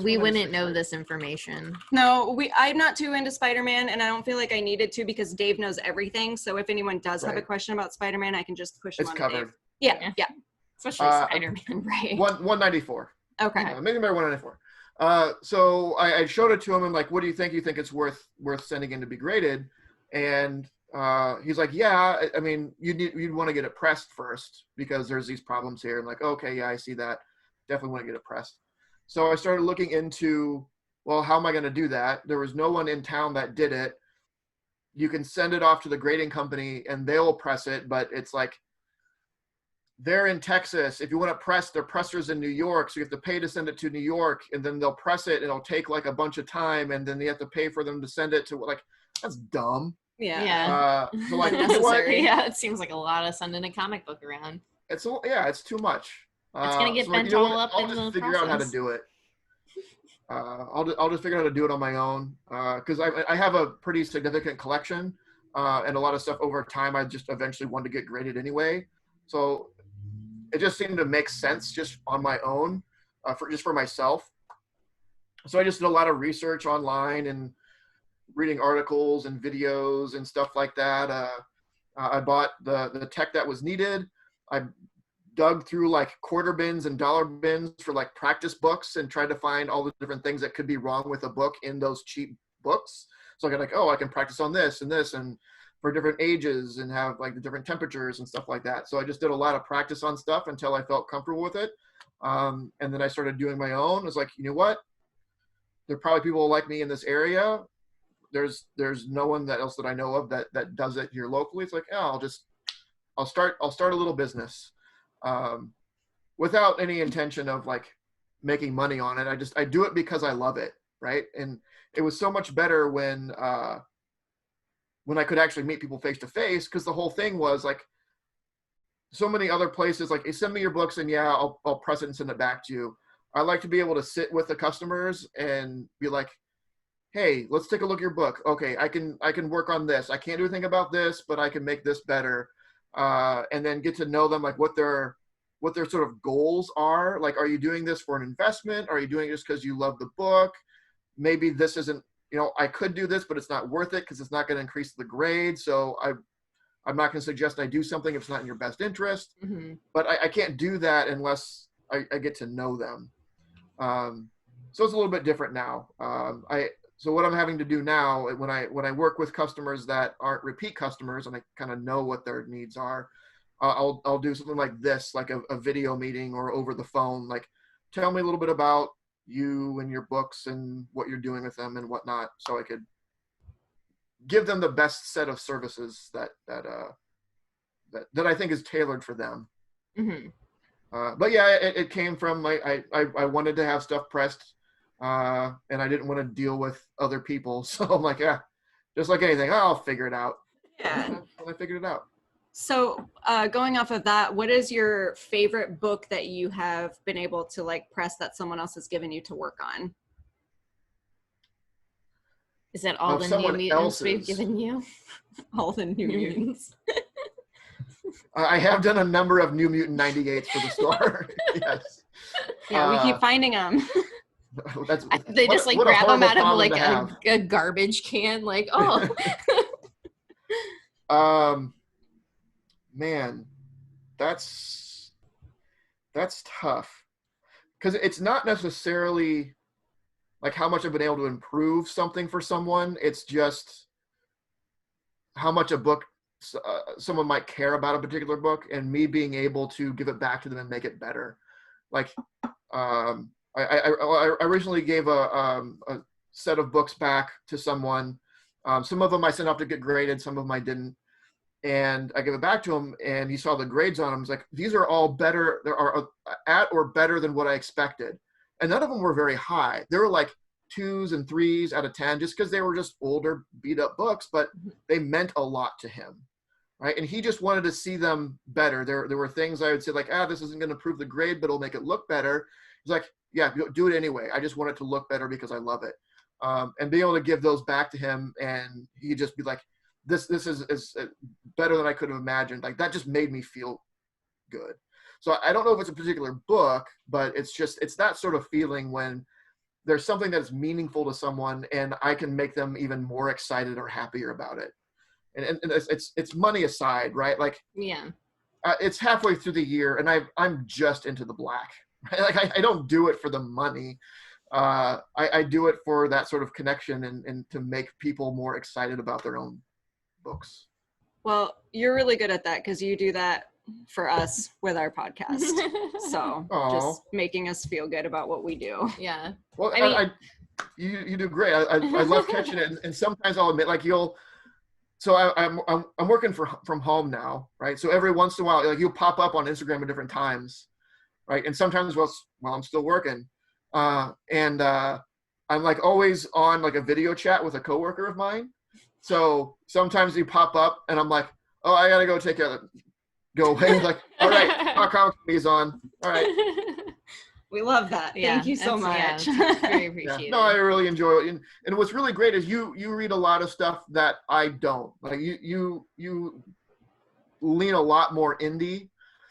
We what I wouldn't know said. this information. No, I'm not too into Spider-Man, and I don't feel like I needed to because Dave knows everything. So if anyone does have a Right. question about Spider-Man, I can just push them It's on covered. Dave. Yeah, Yeah. yeah. Especially Spider-Man, right? 194. Okay. Maybe 194. So I showed it to him and like, what do you think? You think it's worth sending in to be graded? And he's like, yeah. I mean, you'd want to get it pressed first because there's these problems here. I'm like, okay, yeah, I see that. Definitely want to get it pressed. So I started looking into, well, how am I going to do that? There was no one in town that did it. You can send it off to the grading company and they'll press it, but it's like, they're in Texas. If you want to press, their presser's in New York, so you have to pay to send it to New York, and then they'll press it, and it'll take like a bunch of time, and then you have to pay for them to send it to like, that's dumb. Yeah. Yeah. So like, you know what? Necessary. Yeah, it seems like a lot of sending a comic book around. It's too much. It's gonna get so like, bent you know all what? up I'll in just the figure out how to process. do it. I'll just figure out how to do it on my own because I have a pretty significant collection and a lot of stuff over time. I just eventually wanted to get graded anyway, so it just seemed to make sense just on my own for myself. So I just did a lot of research online and reading articles and videos and stuff like that. I bought the tech that was needed. I dug through like quarter bins and dollar bins for like practice books and tried to find all the different things that could be wrong with a book in those cheap books. So I got like, oh, I can practice on this and this and for different ages and have like the different temperatures and stuff like that. So I just did a lot of practice on stuff until I felt comfortable with it. And then I started doing my own. It's like, you know what? There are probably people like me in this area. There's no one else that I know of that does it here locally. It's like, oh, I'll start a little business without any intention of like making money on it. I do it because I love it, right? And it was so much better when I could actually meet people face to face, because the whole thing was like so many other places like, hey, send me your books and yeah, I'll press it and send it back to you. I like to be able to sit with the customers and be like, hey, let's take a look at your book. Okay, I can work on this. I can't do anything about this, but I can make this better. And then get to know them, like what their sort of goals are. Like, are you doing this for an investment? Are you doing this because you love the book? Maybe this isn't, I could do this, but it's not worth it because it's not going to increase the grade. So I'm not going to suggest I do something if it's not in your best interest. Mm-hmm. But I can't do that unless I get to know them. So it's a little bit different now. So what I'm having to do now when I work with customers that aren't repeat customers and I kind of know what their needs are, I'll do something like this, like a video meeting or over the phone. Like, tell me a little bit about you and your books and what you're doing with them and whatnot, so I could give them the best set of services that I think is tailored for them. Mm-hmm. But yeah, it came from I wanted to have stuff pressed, and I didn't want to deal with other people. So I'm like, yeah, just like anything, I'll figure it out. Yeah. And I figured it out. So going off of that, what is your favorite book that you have been able to like press that someone else has given you to work on? Is that all Of the New someone Mutants we've else's. given you? All the New Mutants. I have done a number of New Mutant 98s for the store. Yes. Yeah, we keep finding them. That's They just like what a grab them horrible out of problem like to have. a garbage can, like, oh. Man, that's tough, because it's not necessarily like how much I've been able to improve something for someone. It's just how much a book someone might care about a particular book, and me being able to give it back to them and make it better. Like, I recently gave a set of books back to someone. Some of them I sent off to get graded, some of them I didn't. And I gave it back to him, and he saw the grades on them. He's like, these are all better. They are at or better than what I expected. And none of them were very high. They were like 2s and 3s out of 10, just because they were just older, beat up books, but they meant a lot to him. Right. And he just wanted to see them better. There were things I would say like, this isn't going to improve the grade, but it'll make it look better. He's like, yeah, do it anyway. I just want it to look better because I love it. And being able to give those back to him, and he'd just be like, this is better than I could have imagined. Like, that just made me feel good. So I don't know if it's a particular book, but it's that sort of feeling when there's something that's meaningful to someone, and I can make them even more excited or happier about it. And it's money aside, right? Like, Yeah. it's halfway through the year, and I'm just into the black. Right? Like I don't do it for the money. I do it for that sort of connection and to make people more excited about their own books. Well, you're really good at that because you do that for us with our podcast. So just making us feel good about what we do. Yeah. Well, I mean, you do great. I love catching it, and sometimes I'll admit, like So I'm working from home now, right? So every once in a while, like you'll pop up on Instagram at different times, right? And sometimes while I'm still working, and I'm like always on like a video chat with a coworker of mine. So sometimes you pop up, and I'm like, oh, I gotta go away. Like, all right, our comic is on. All right. We love that. Yeah, Thank you so much. Yeah, very appreciated. No, I really enjoy it. And what's really great is you read a lot of stuff that I don't. Like you lean a lot more indie.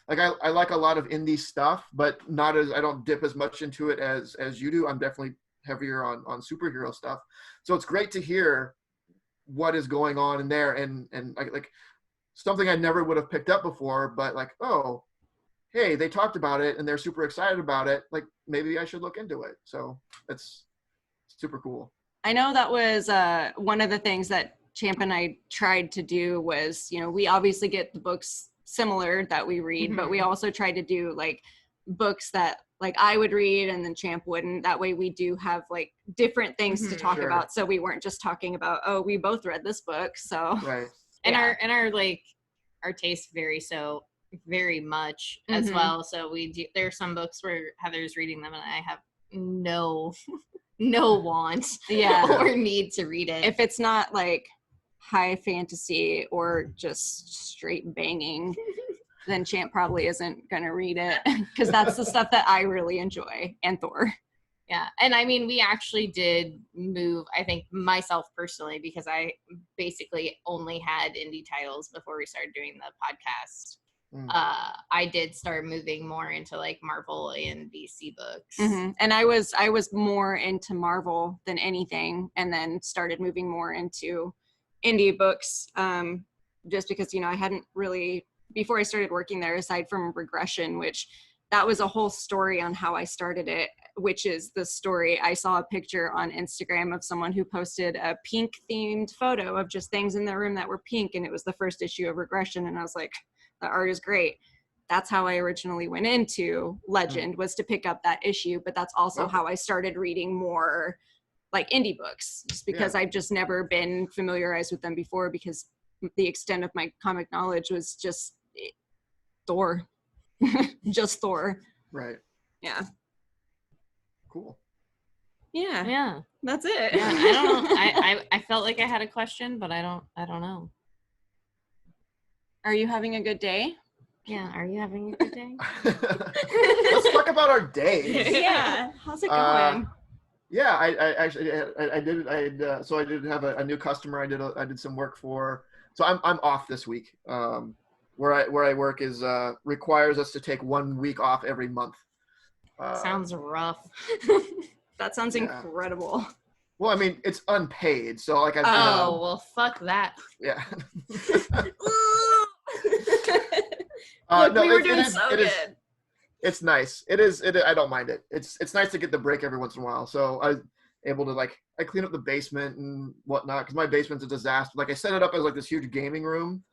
Like I like a lot of indie stuff, but I don't dip as much into it as you do. I'm definitely heavier on superhero stuff. So it's great to hear what is going on in there and like something I never would have picked up before, but like, oh, hey, they talked about it and they're super excited about it. Like maybe I should look into it. So it's super cool. I know that was one of the things that Champ and I tried to do was, we obviously get the books similar that we read, but we also tried to do like books that like I would read and then Champ wouldn't. That way we do have like different things to talk about. So we weren't just talking about, oh, we both read this book. So right. And our like our tastes vary so very much as well. So there are some books where Heather's reading them and I have no want or need to read it. If it's not like high fantasy or just straight banging, then Champ probably isn't going to read it because that's the stuff that I really enjoy, and Thor. Yeah. And I mean, we actually did move, I think myself personally, because I basically only had indie titles before we started doing the podcast. I did start moving more into like Marvel and DC books. And I was more into Marvel than anything, and then started moving more into indie books, just because, I hadn't really, before I started working there, aside from Regression, which that was a whole story on how I started it, which is the story. I saw a picture on Instagram of someone who posted a pink themed photo of just things in their room that were pink. And it was the first issue of Regression. And I was like, the art is great. That's how I originally went into Legend, was to pick up that issue. But that's also how I started reading more like indie books, just because I've just never been familiarized with them before, because the extent of my comic knowledge was just Thor. Just Thor. Right. Yeah. Cool. Yeah. That's it. Yeah, I don't know. I felt like I had a question, but I don't know. Are you having a good day? Yeah. Are you having a good day? Let's talk about our days. Yeah. How's it going? Yeah, I actually so I did have a new customer I did some work for. So I'm off this week. Where I work is requires us to take 1 week off every month. Sounds rough. That sounds incredible. Well, I mean, it's unpaid, so like well, fuck that. Yeah. Look, no, we were doing so good. It's nice. It is. I don't mind it. It's nice to get the break every once in a while. So I was able to I clean up the basement and whatnot, because my basement's a disaster. Like I set it up as like this huge gaming room.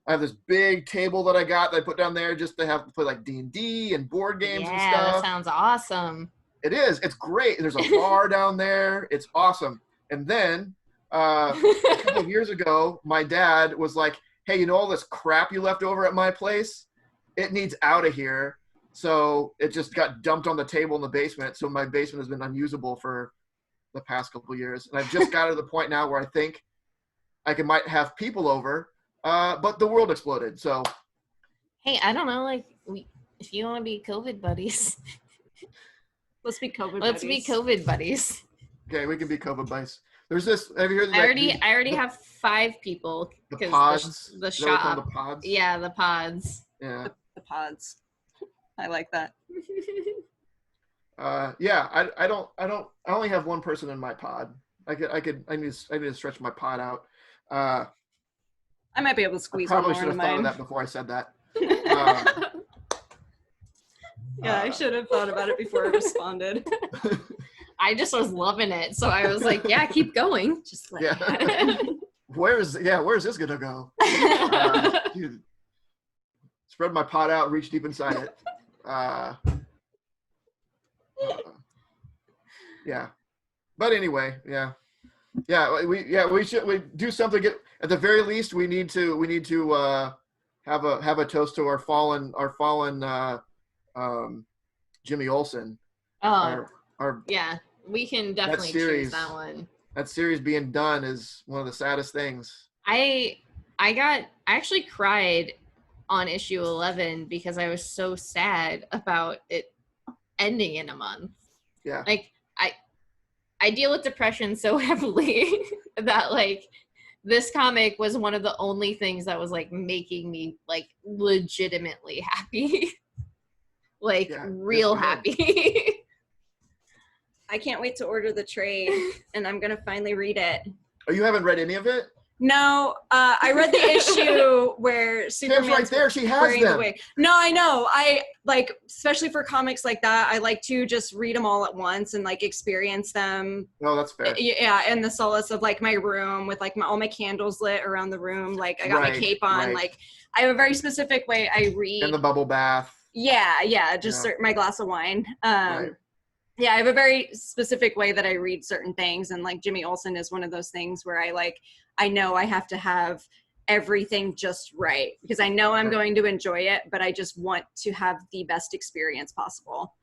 I have this big table that I got that I put down there just to have to play like D&D and board games and stuff. Yeah, that sounds awesome. It is. It's great. There's a bar down there. It's awesome. And then a couple of years ago, my dad was like, hey, all this crap you left over at my place? It needs out of here. So it just got dumped on the table in the basement. So my basement has been unusable for the past couple of years. And I've just got to the point now where I think might have people over. But the world exploded, so. Hey, I don't know, if you want to be COVID buddies. Let's be COVID buddies. Let's be COVID buddies. Okay, we can be COVID buddies. There's this, have you heard of that? I already have 5 people. The pods? The shop. The pods? Yeah, the pods. Yeah. The pods. I like that. Yeah, I only have one person in my pod. I need to stretch my pod out. I might be able to I squeeze one probably more should into have thought of mine. that before I said that. Um, Yeah, I should have thought about it before I responded. I just was loving it, so I was like, yeah, keep going. Just let Yeah. Where's this gonna go? Dude, spread my pot out, reach deep inside it. Yeah, but anyway, yeah, we do something. At the very least, we need to have a toast to our fallen Jimmy Olsen. Oh, Our yeah, we can definitely choose that one. That series being done is one of the saddest things. I actually cried on issue 11 because I was so sad about it ending in a month. Yeah. Like I deal with depression so heavily that like this comic was one of the only things that was like making me like legitimately happy. Like real happy. I can't wait to order the trade, and I'm gonna finally read it. Oh, you haven't read any of it? No, I read the issue where Superman's right there. She has them. No, I know. I like, especially for comics like that, I like to just read them all at once and like experience them. Oh, that's fair. Yeah, and the solace of like my room with like all my candles lit around the room. Like I got my cape on. Right. Like I have a very specific way I read. And the bubble bath. Yeah, just my glass of wine. Right. Yeah, I have a very specific way that I read certain things, and like Jimmy Olsen is one of those things where I know I have to have everything just right because I know I'm going to enjoy it, but I just want to have the best experience possible.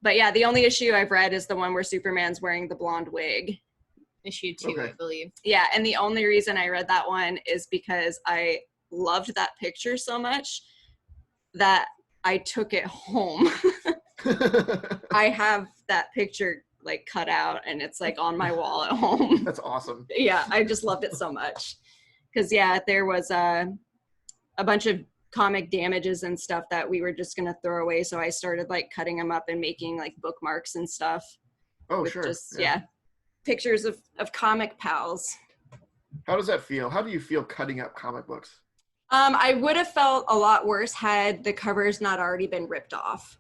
But yeah, the only issue I've read is the one where Superman's wearing the blonde wig. Issue 2, I believe. Yeah, and the only reason I read that one is because I loved that picture so much that I took it home. I have that picture like cut out and it's like on my wall at home. That's awesome. Yeah, I just loved it so much. Because there was a bunch of comic damages and stuff that we were just gonna throw away, so I started like cutting them up and making like bookmarks and stuff. Oh, sure. Just pictures of comic pals. How does that feel? How do you feel cutting up comic books? I would have felt a lot worse had the covers not already been ripped off.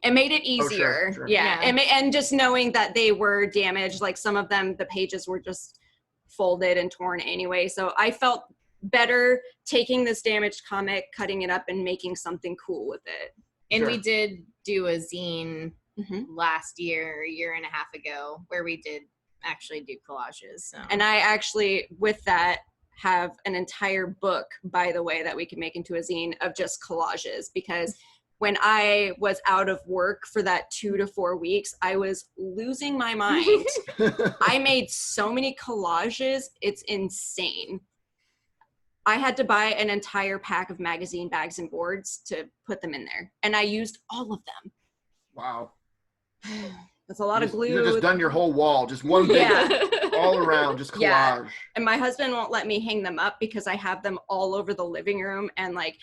It made it easier. Sure. Yeah. And just knowing that they were damaged, like some of them, the pages were just folded and torn anyway. So I felt better taking this damaged comic, cutting it up and making something cool with it. And we did do a zine last year, a year and a half ago, where we did actually do collages. So. And I actually, with that, have an entire book, by the way, that we can make into a zine of just collages, because when I was out of work for that 2 to 4 weeks, I was losing my mind. I made so many collages. It's insane. I had to buy an entire pack of magazine bags and boards to put them in there. And I used all of them. Wow. That's a lot of glue. You just done your whole wall, just one big all around, just collage. Yeah. And my husband won't let me hang them up because I have them all over the living room. And like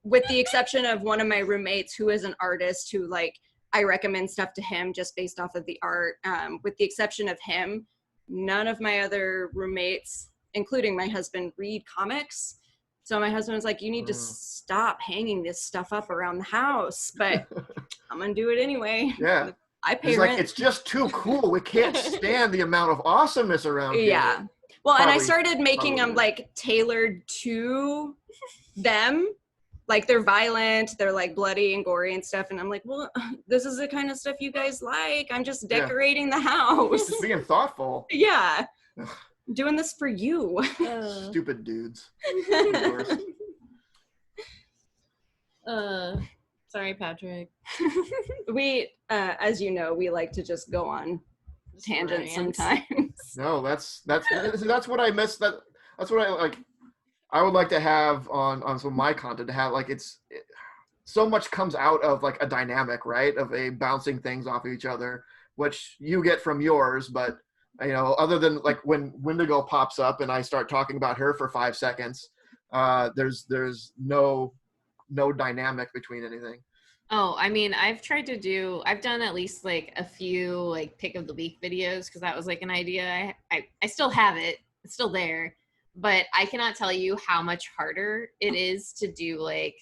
with the exception of one of my roommates who is an artist who like, I recommend stuff to him just based off of the art. With the exception of him, none of my other roommates, including my husband, read comics. So my husband was like, you need to stop hanging this stuff up around the house, but I'm going to do it anyway. Yeah. I pay rent. It's just too cool. We can't stand the amount of awesomeness around here. Yeah. Well, and I started making them like tailored to them. Like they're violent, they're like bloody and gory and stuff. And I'm like, well, this is the kind of stuff you guys like. I'm just decorating the house. Just being thoughtful. Yeah. Doing this for you. Stupid dudes. Sorry, Patrick. We, as you know, we like to just go on tangents sometimes. No, that's what I miss. That's what I like. I would like to have on some of my content to have like so much comes out of like a dynamic, right? Of a bouncing things off of each other, which you get from yours, but you know, other than like when Wendigo pops up and I start talking about her for 5 seconds, there's no dynamic between anything. Oh, I mean, I've done at least like a few like pick of the week videos because that was like an idea. I still have it. It's still there. But I cannot tell you how much harder it is to do like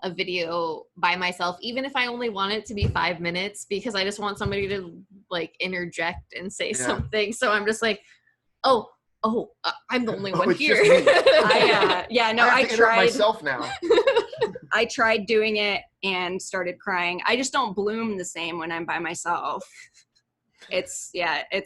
a video by myself, even if I only want it to be 5 minutes, because I just want somebody to like interject and say something. So I'm just like, I'm the only one it's here. just me. I tried tried myself now. I tried doing it and started crying. I just don't bloom the same when I'm by myself. It's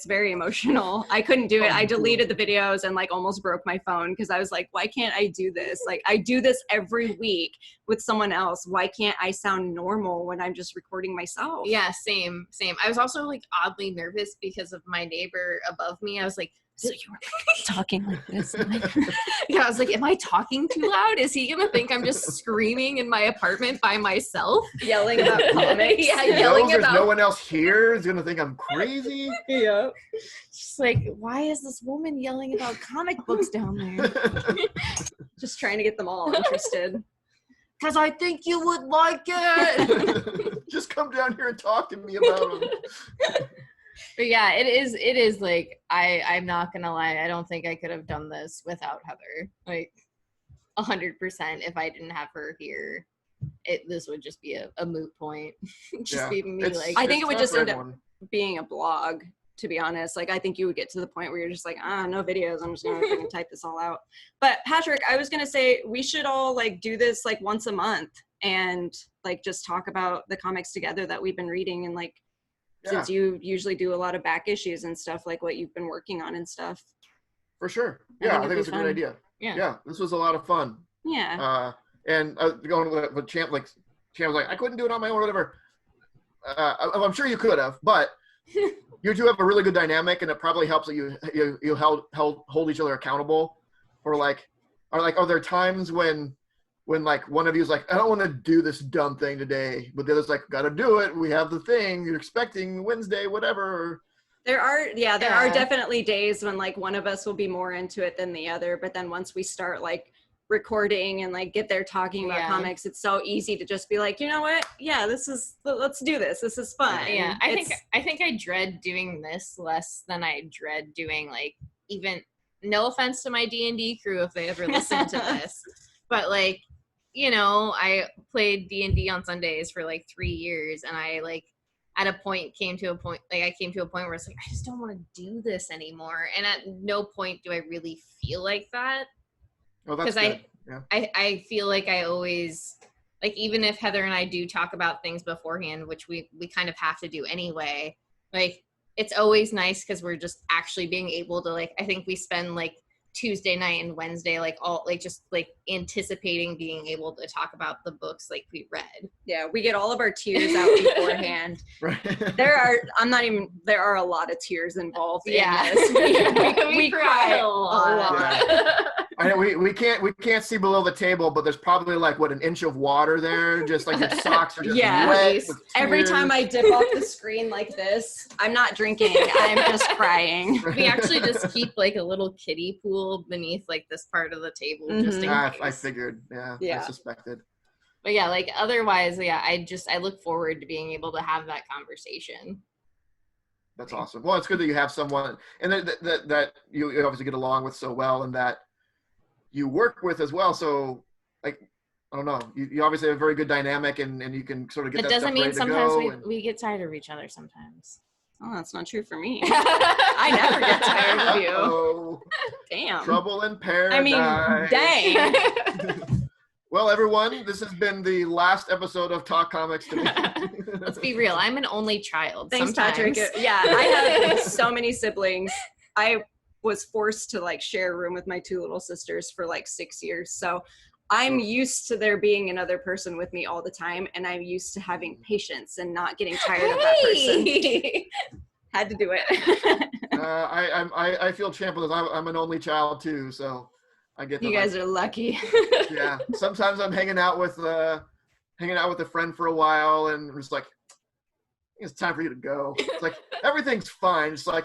very emotional. I couldn't do it. I deleted the videos and like almost broke my phone because I was like, why can't I do this? Like I do this every week with someone else. Why can't I sound normal when I'm just recording myself? Yeah, same. I was also like oddly nervous because of my neighbor above me. I was like, so you were talking like this? Yeah, I was like, am I talking too loud? Is he gonna think I'm just screaming in my apartment by myself? Yelling about comics? Yeah, yelling about. There's no one else here. He's gonna think I'm crazy. Yeah. Just like, why is this woman yelling about comic books down there? Just trying to get them all interested. Because I think you would like it. Just come down here and talk to me about them. But yeah, it is like, I'm not gonna lie, I don't think I could have done this without Heather. Like 100%. If I didn't have her here, this would just be a moot point. Be me like. I think it would just end up being a blog, to be honest. Like I think you would get to the point where you're just like, no videos, I'm just gonna type this all out. But Patrick, I was gonna say we should all like do this like once a month and like just talk about the comics together that we've been reading, and like since you usually do a lot of back issues and stuff, like what you've been working on and stuff. For sure. Yeah, I think it's a good idea. Yeah, this was a lot of fun. Yeah. And going with Champ was like, I couldn't do it on my own or whatever. I'm sure you could have, but you two have a really good dynamic, and it probably helps that you hold each other accountable. Or are there times when like one of you is like, I don't want to do this dumb thing today, but the other's like, gotta do it. We have the thing you're expecting Wednesday, whatever. There are definitely days when like one of us will be more into it than the other. But then once we start like recording and like get there talking about comics, it's so easy to just be like, you know what? Yeah, let's do this. This is fun. Yeah, I think I dread doing this less than I dread doing like, even, no offense to my D&D crew if they ever listen to this, but like, you know, I played D&D on Sundays for like 3 years, and I like at a point came to a point where it's like, I just don't want to do this anymore. And at no point do I really feel like that. Because I feel like I always, like, even if Heather and I do talk about things beforehand, which we kind of have to do anyway, like it's always nice because we're just actually being able to, like, I think we spend like Tuesday night and Wednesday like all like just like anticipating being able to talk about the books like we read. Yeah, we get all of our tears out beforehand. Right. There are a lot of tears involved in this. We cry a lot. Yeah. I know we can't see below the table, but there's probably like an inch of water there, just like your socks are just wet. Every time I dip off the screen like this, I'm not drinking, I'm just crying. We actually just keep like a little kiddie pool beneath like this part of the table, just in case. I figured, I suspected. But yeah, like otherwise, I look forward to being able to have that conversation. That's awesome. Well, it's good that you have someone and that you obviously get along with so well, and that you work with as well. So like, I don't know, you obviously have a very good dynamic, and you can sort of get that doesn't mean sometimes we get tired of each other sometimes. Oh, that's not true for me. I never get tired of you. Oh, damn. Trouble in paradise. I mean, dang. Well, everyone, this has been the last episode of Talk Comics today. Let's be real. I'm an only child. Thanks, sometimes. Patrick. Yeah, I have so many siblings. I was forced to like share a room with my 2 little sisters for like 6 years. So I'm used to there being another person with me all the time, and I'm used to having patience and not getting tired of that person. Had to do it. I feel champ with this. I'm an only child too, so I get. You guys are lucky. Yeah. Sometimes I'm hanging out with a friend for a while, and it's like, it's time for you to go. It's like everything's fine. It's like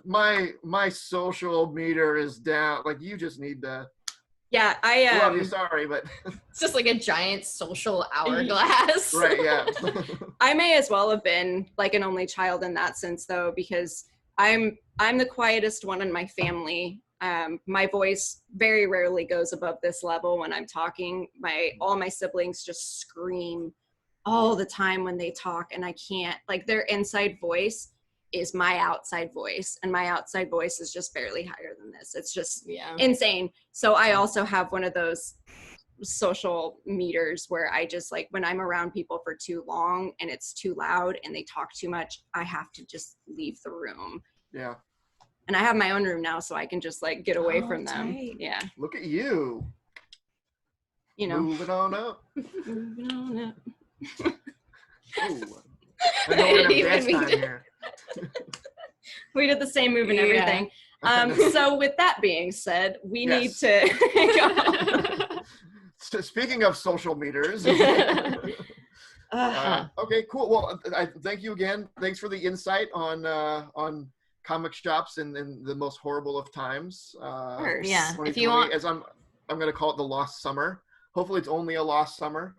my social meter is down. Like you just need to Yeah, I love you, sorry, but It's just like a giant social hourglass. right, yeah. I may as well have been like an only child in that sense though, because I'm the quietest one in my family. My voice very rarely goes above this level when I'm talking. All my siblings just scream all the time when they talk, and I can't, like, their inside voice is my outside voice, and my outside voice is just barely higher than this. It's just insane. So I also have one of those social meters where I just, like, when I'm around people for too long and it's too loud and they talk too much, I have to just leave the room. Yeah. And I have my own room now, so I can just like get away from them. Tight. Yeah. Look at you. You know. Moving on up. Moving on up. Ooh. I know we're gonna have dance time here. We did the same move and everything. So with that being said, we need to go. So speaking of social meters. Okay, cool. Well, I thank you again. Thanks for the insight on comic shops in the most horrible of times. Yeah. If you want, as I'm going to call it the lost summer. Hopefully, it's only a lost summer.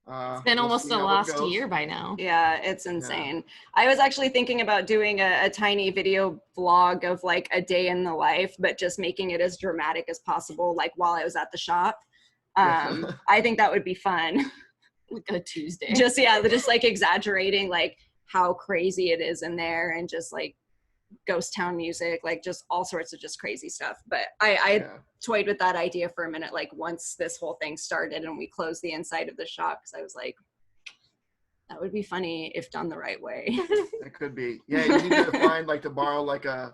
It's been almost a lost year by now. Yeah, it's insane. Yeah. I was actually thinking about doing a tiny video vlog of like a day in the life, but just making it as dramatic as possible, like while I was at the shop. I think that would be fun. Like a Tuesday. Just like exaggerating like how crazy it is in there, and just like ghost town music, like just all sorts of just crazy stuff. But I toyed with that idea for a minute, like once this whole thing started and we closed the inside of the shop, because I was like, that would be funny if done the right way. It could be. Yeah, you need to find to borrow like a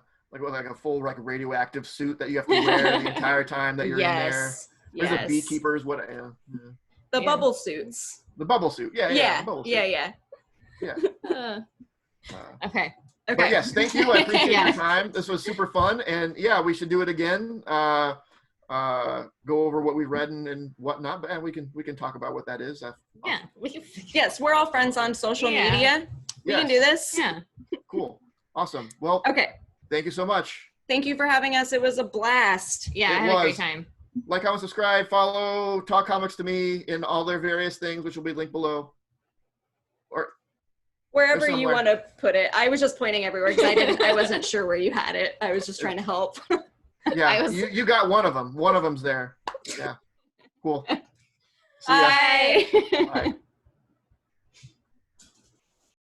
full like radioactive suit that you have to wear the entire time that you're in there. There's a beekeepers, what? The bubble suits. The bubble suit. Yeah. Okay. But yes, thank you. I appreciate your time. This was super fun, and we should do it again. Go over what we read and whatnot, and we can talk about what that is. Yes, we're all friends on social media. We can do this. Yeah. Cool. Awesome. Well. Okay. Thank you so much. Thank you for having us. It was a blast. Yeah, I had a great time. Like, comment, subscribe, follow Talk Comics to Me in all their various things, which will be linked below. Or wherever you want to put it. I was just pointing everywhere because I wasn't sure where you had it. I was just trying to help. Yeah, you got one of them. One of them's there. Yeah. Cool. See ya. Bye. Bye.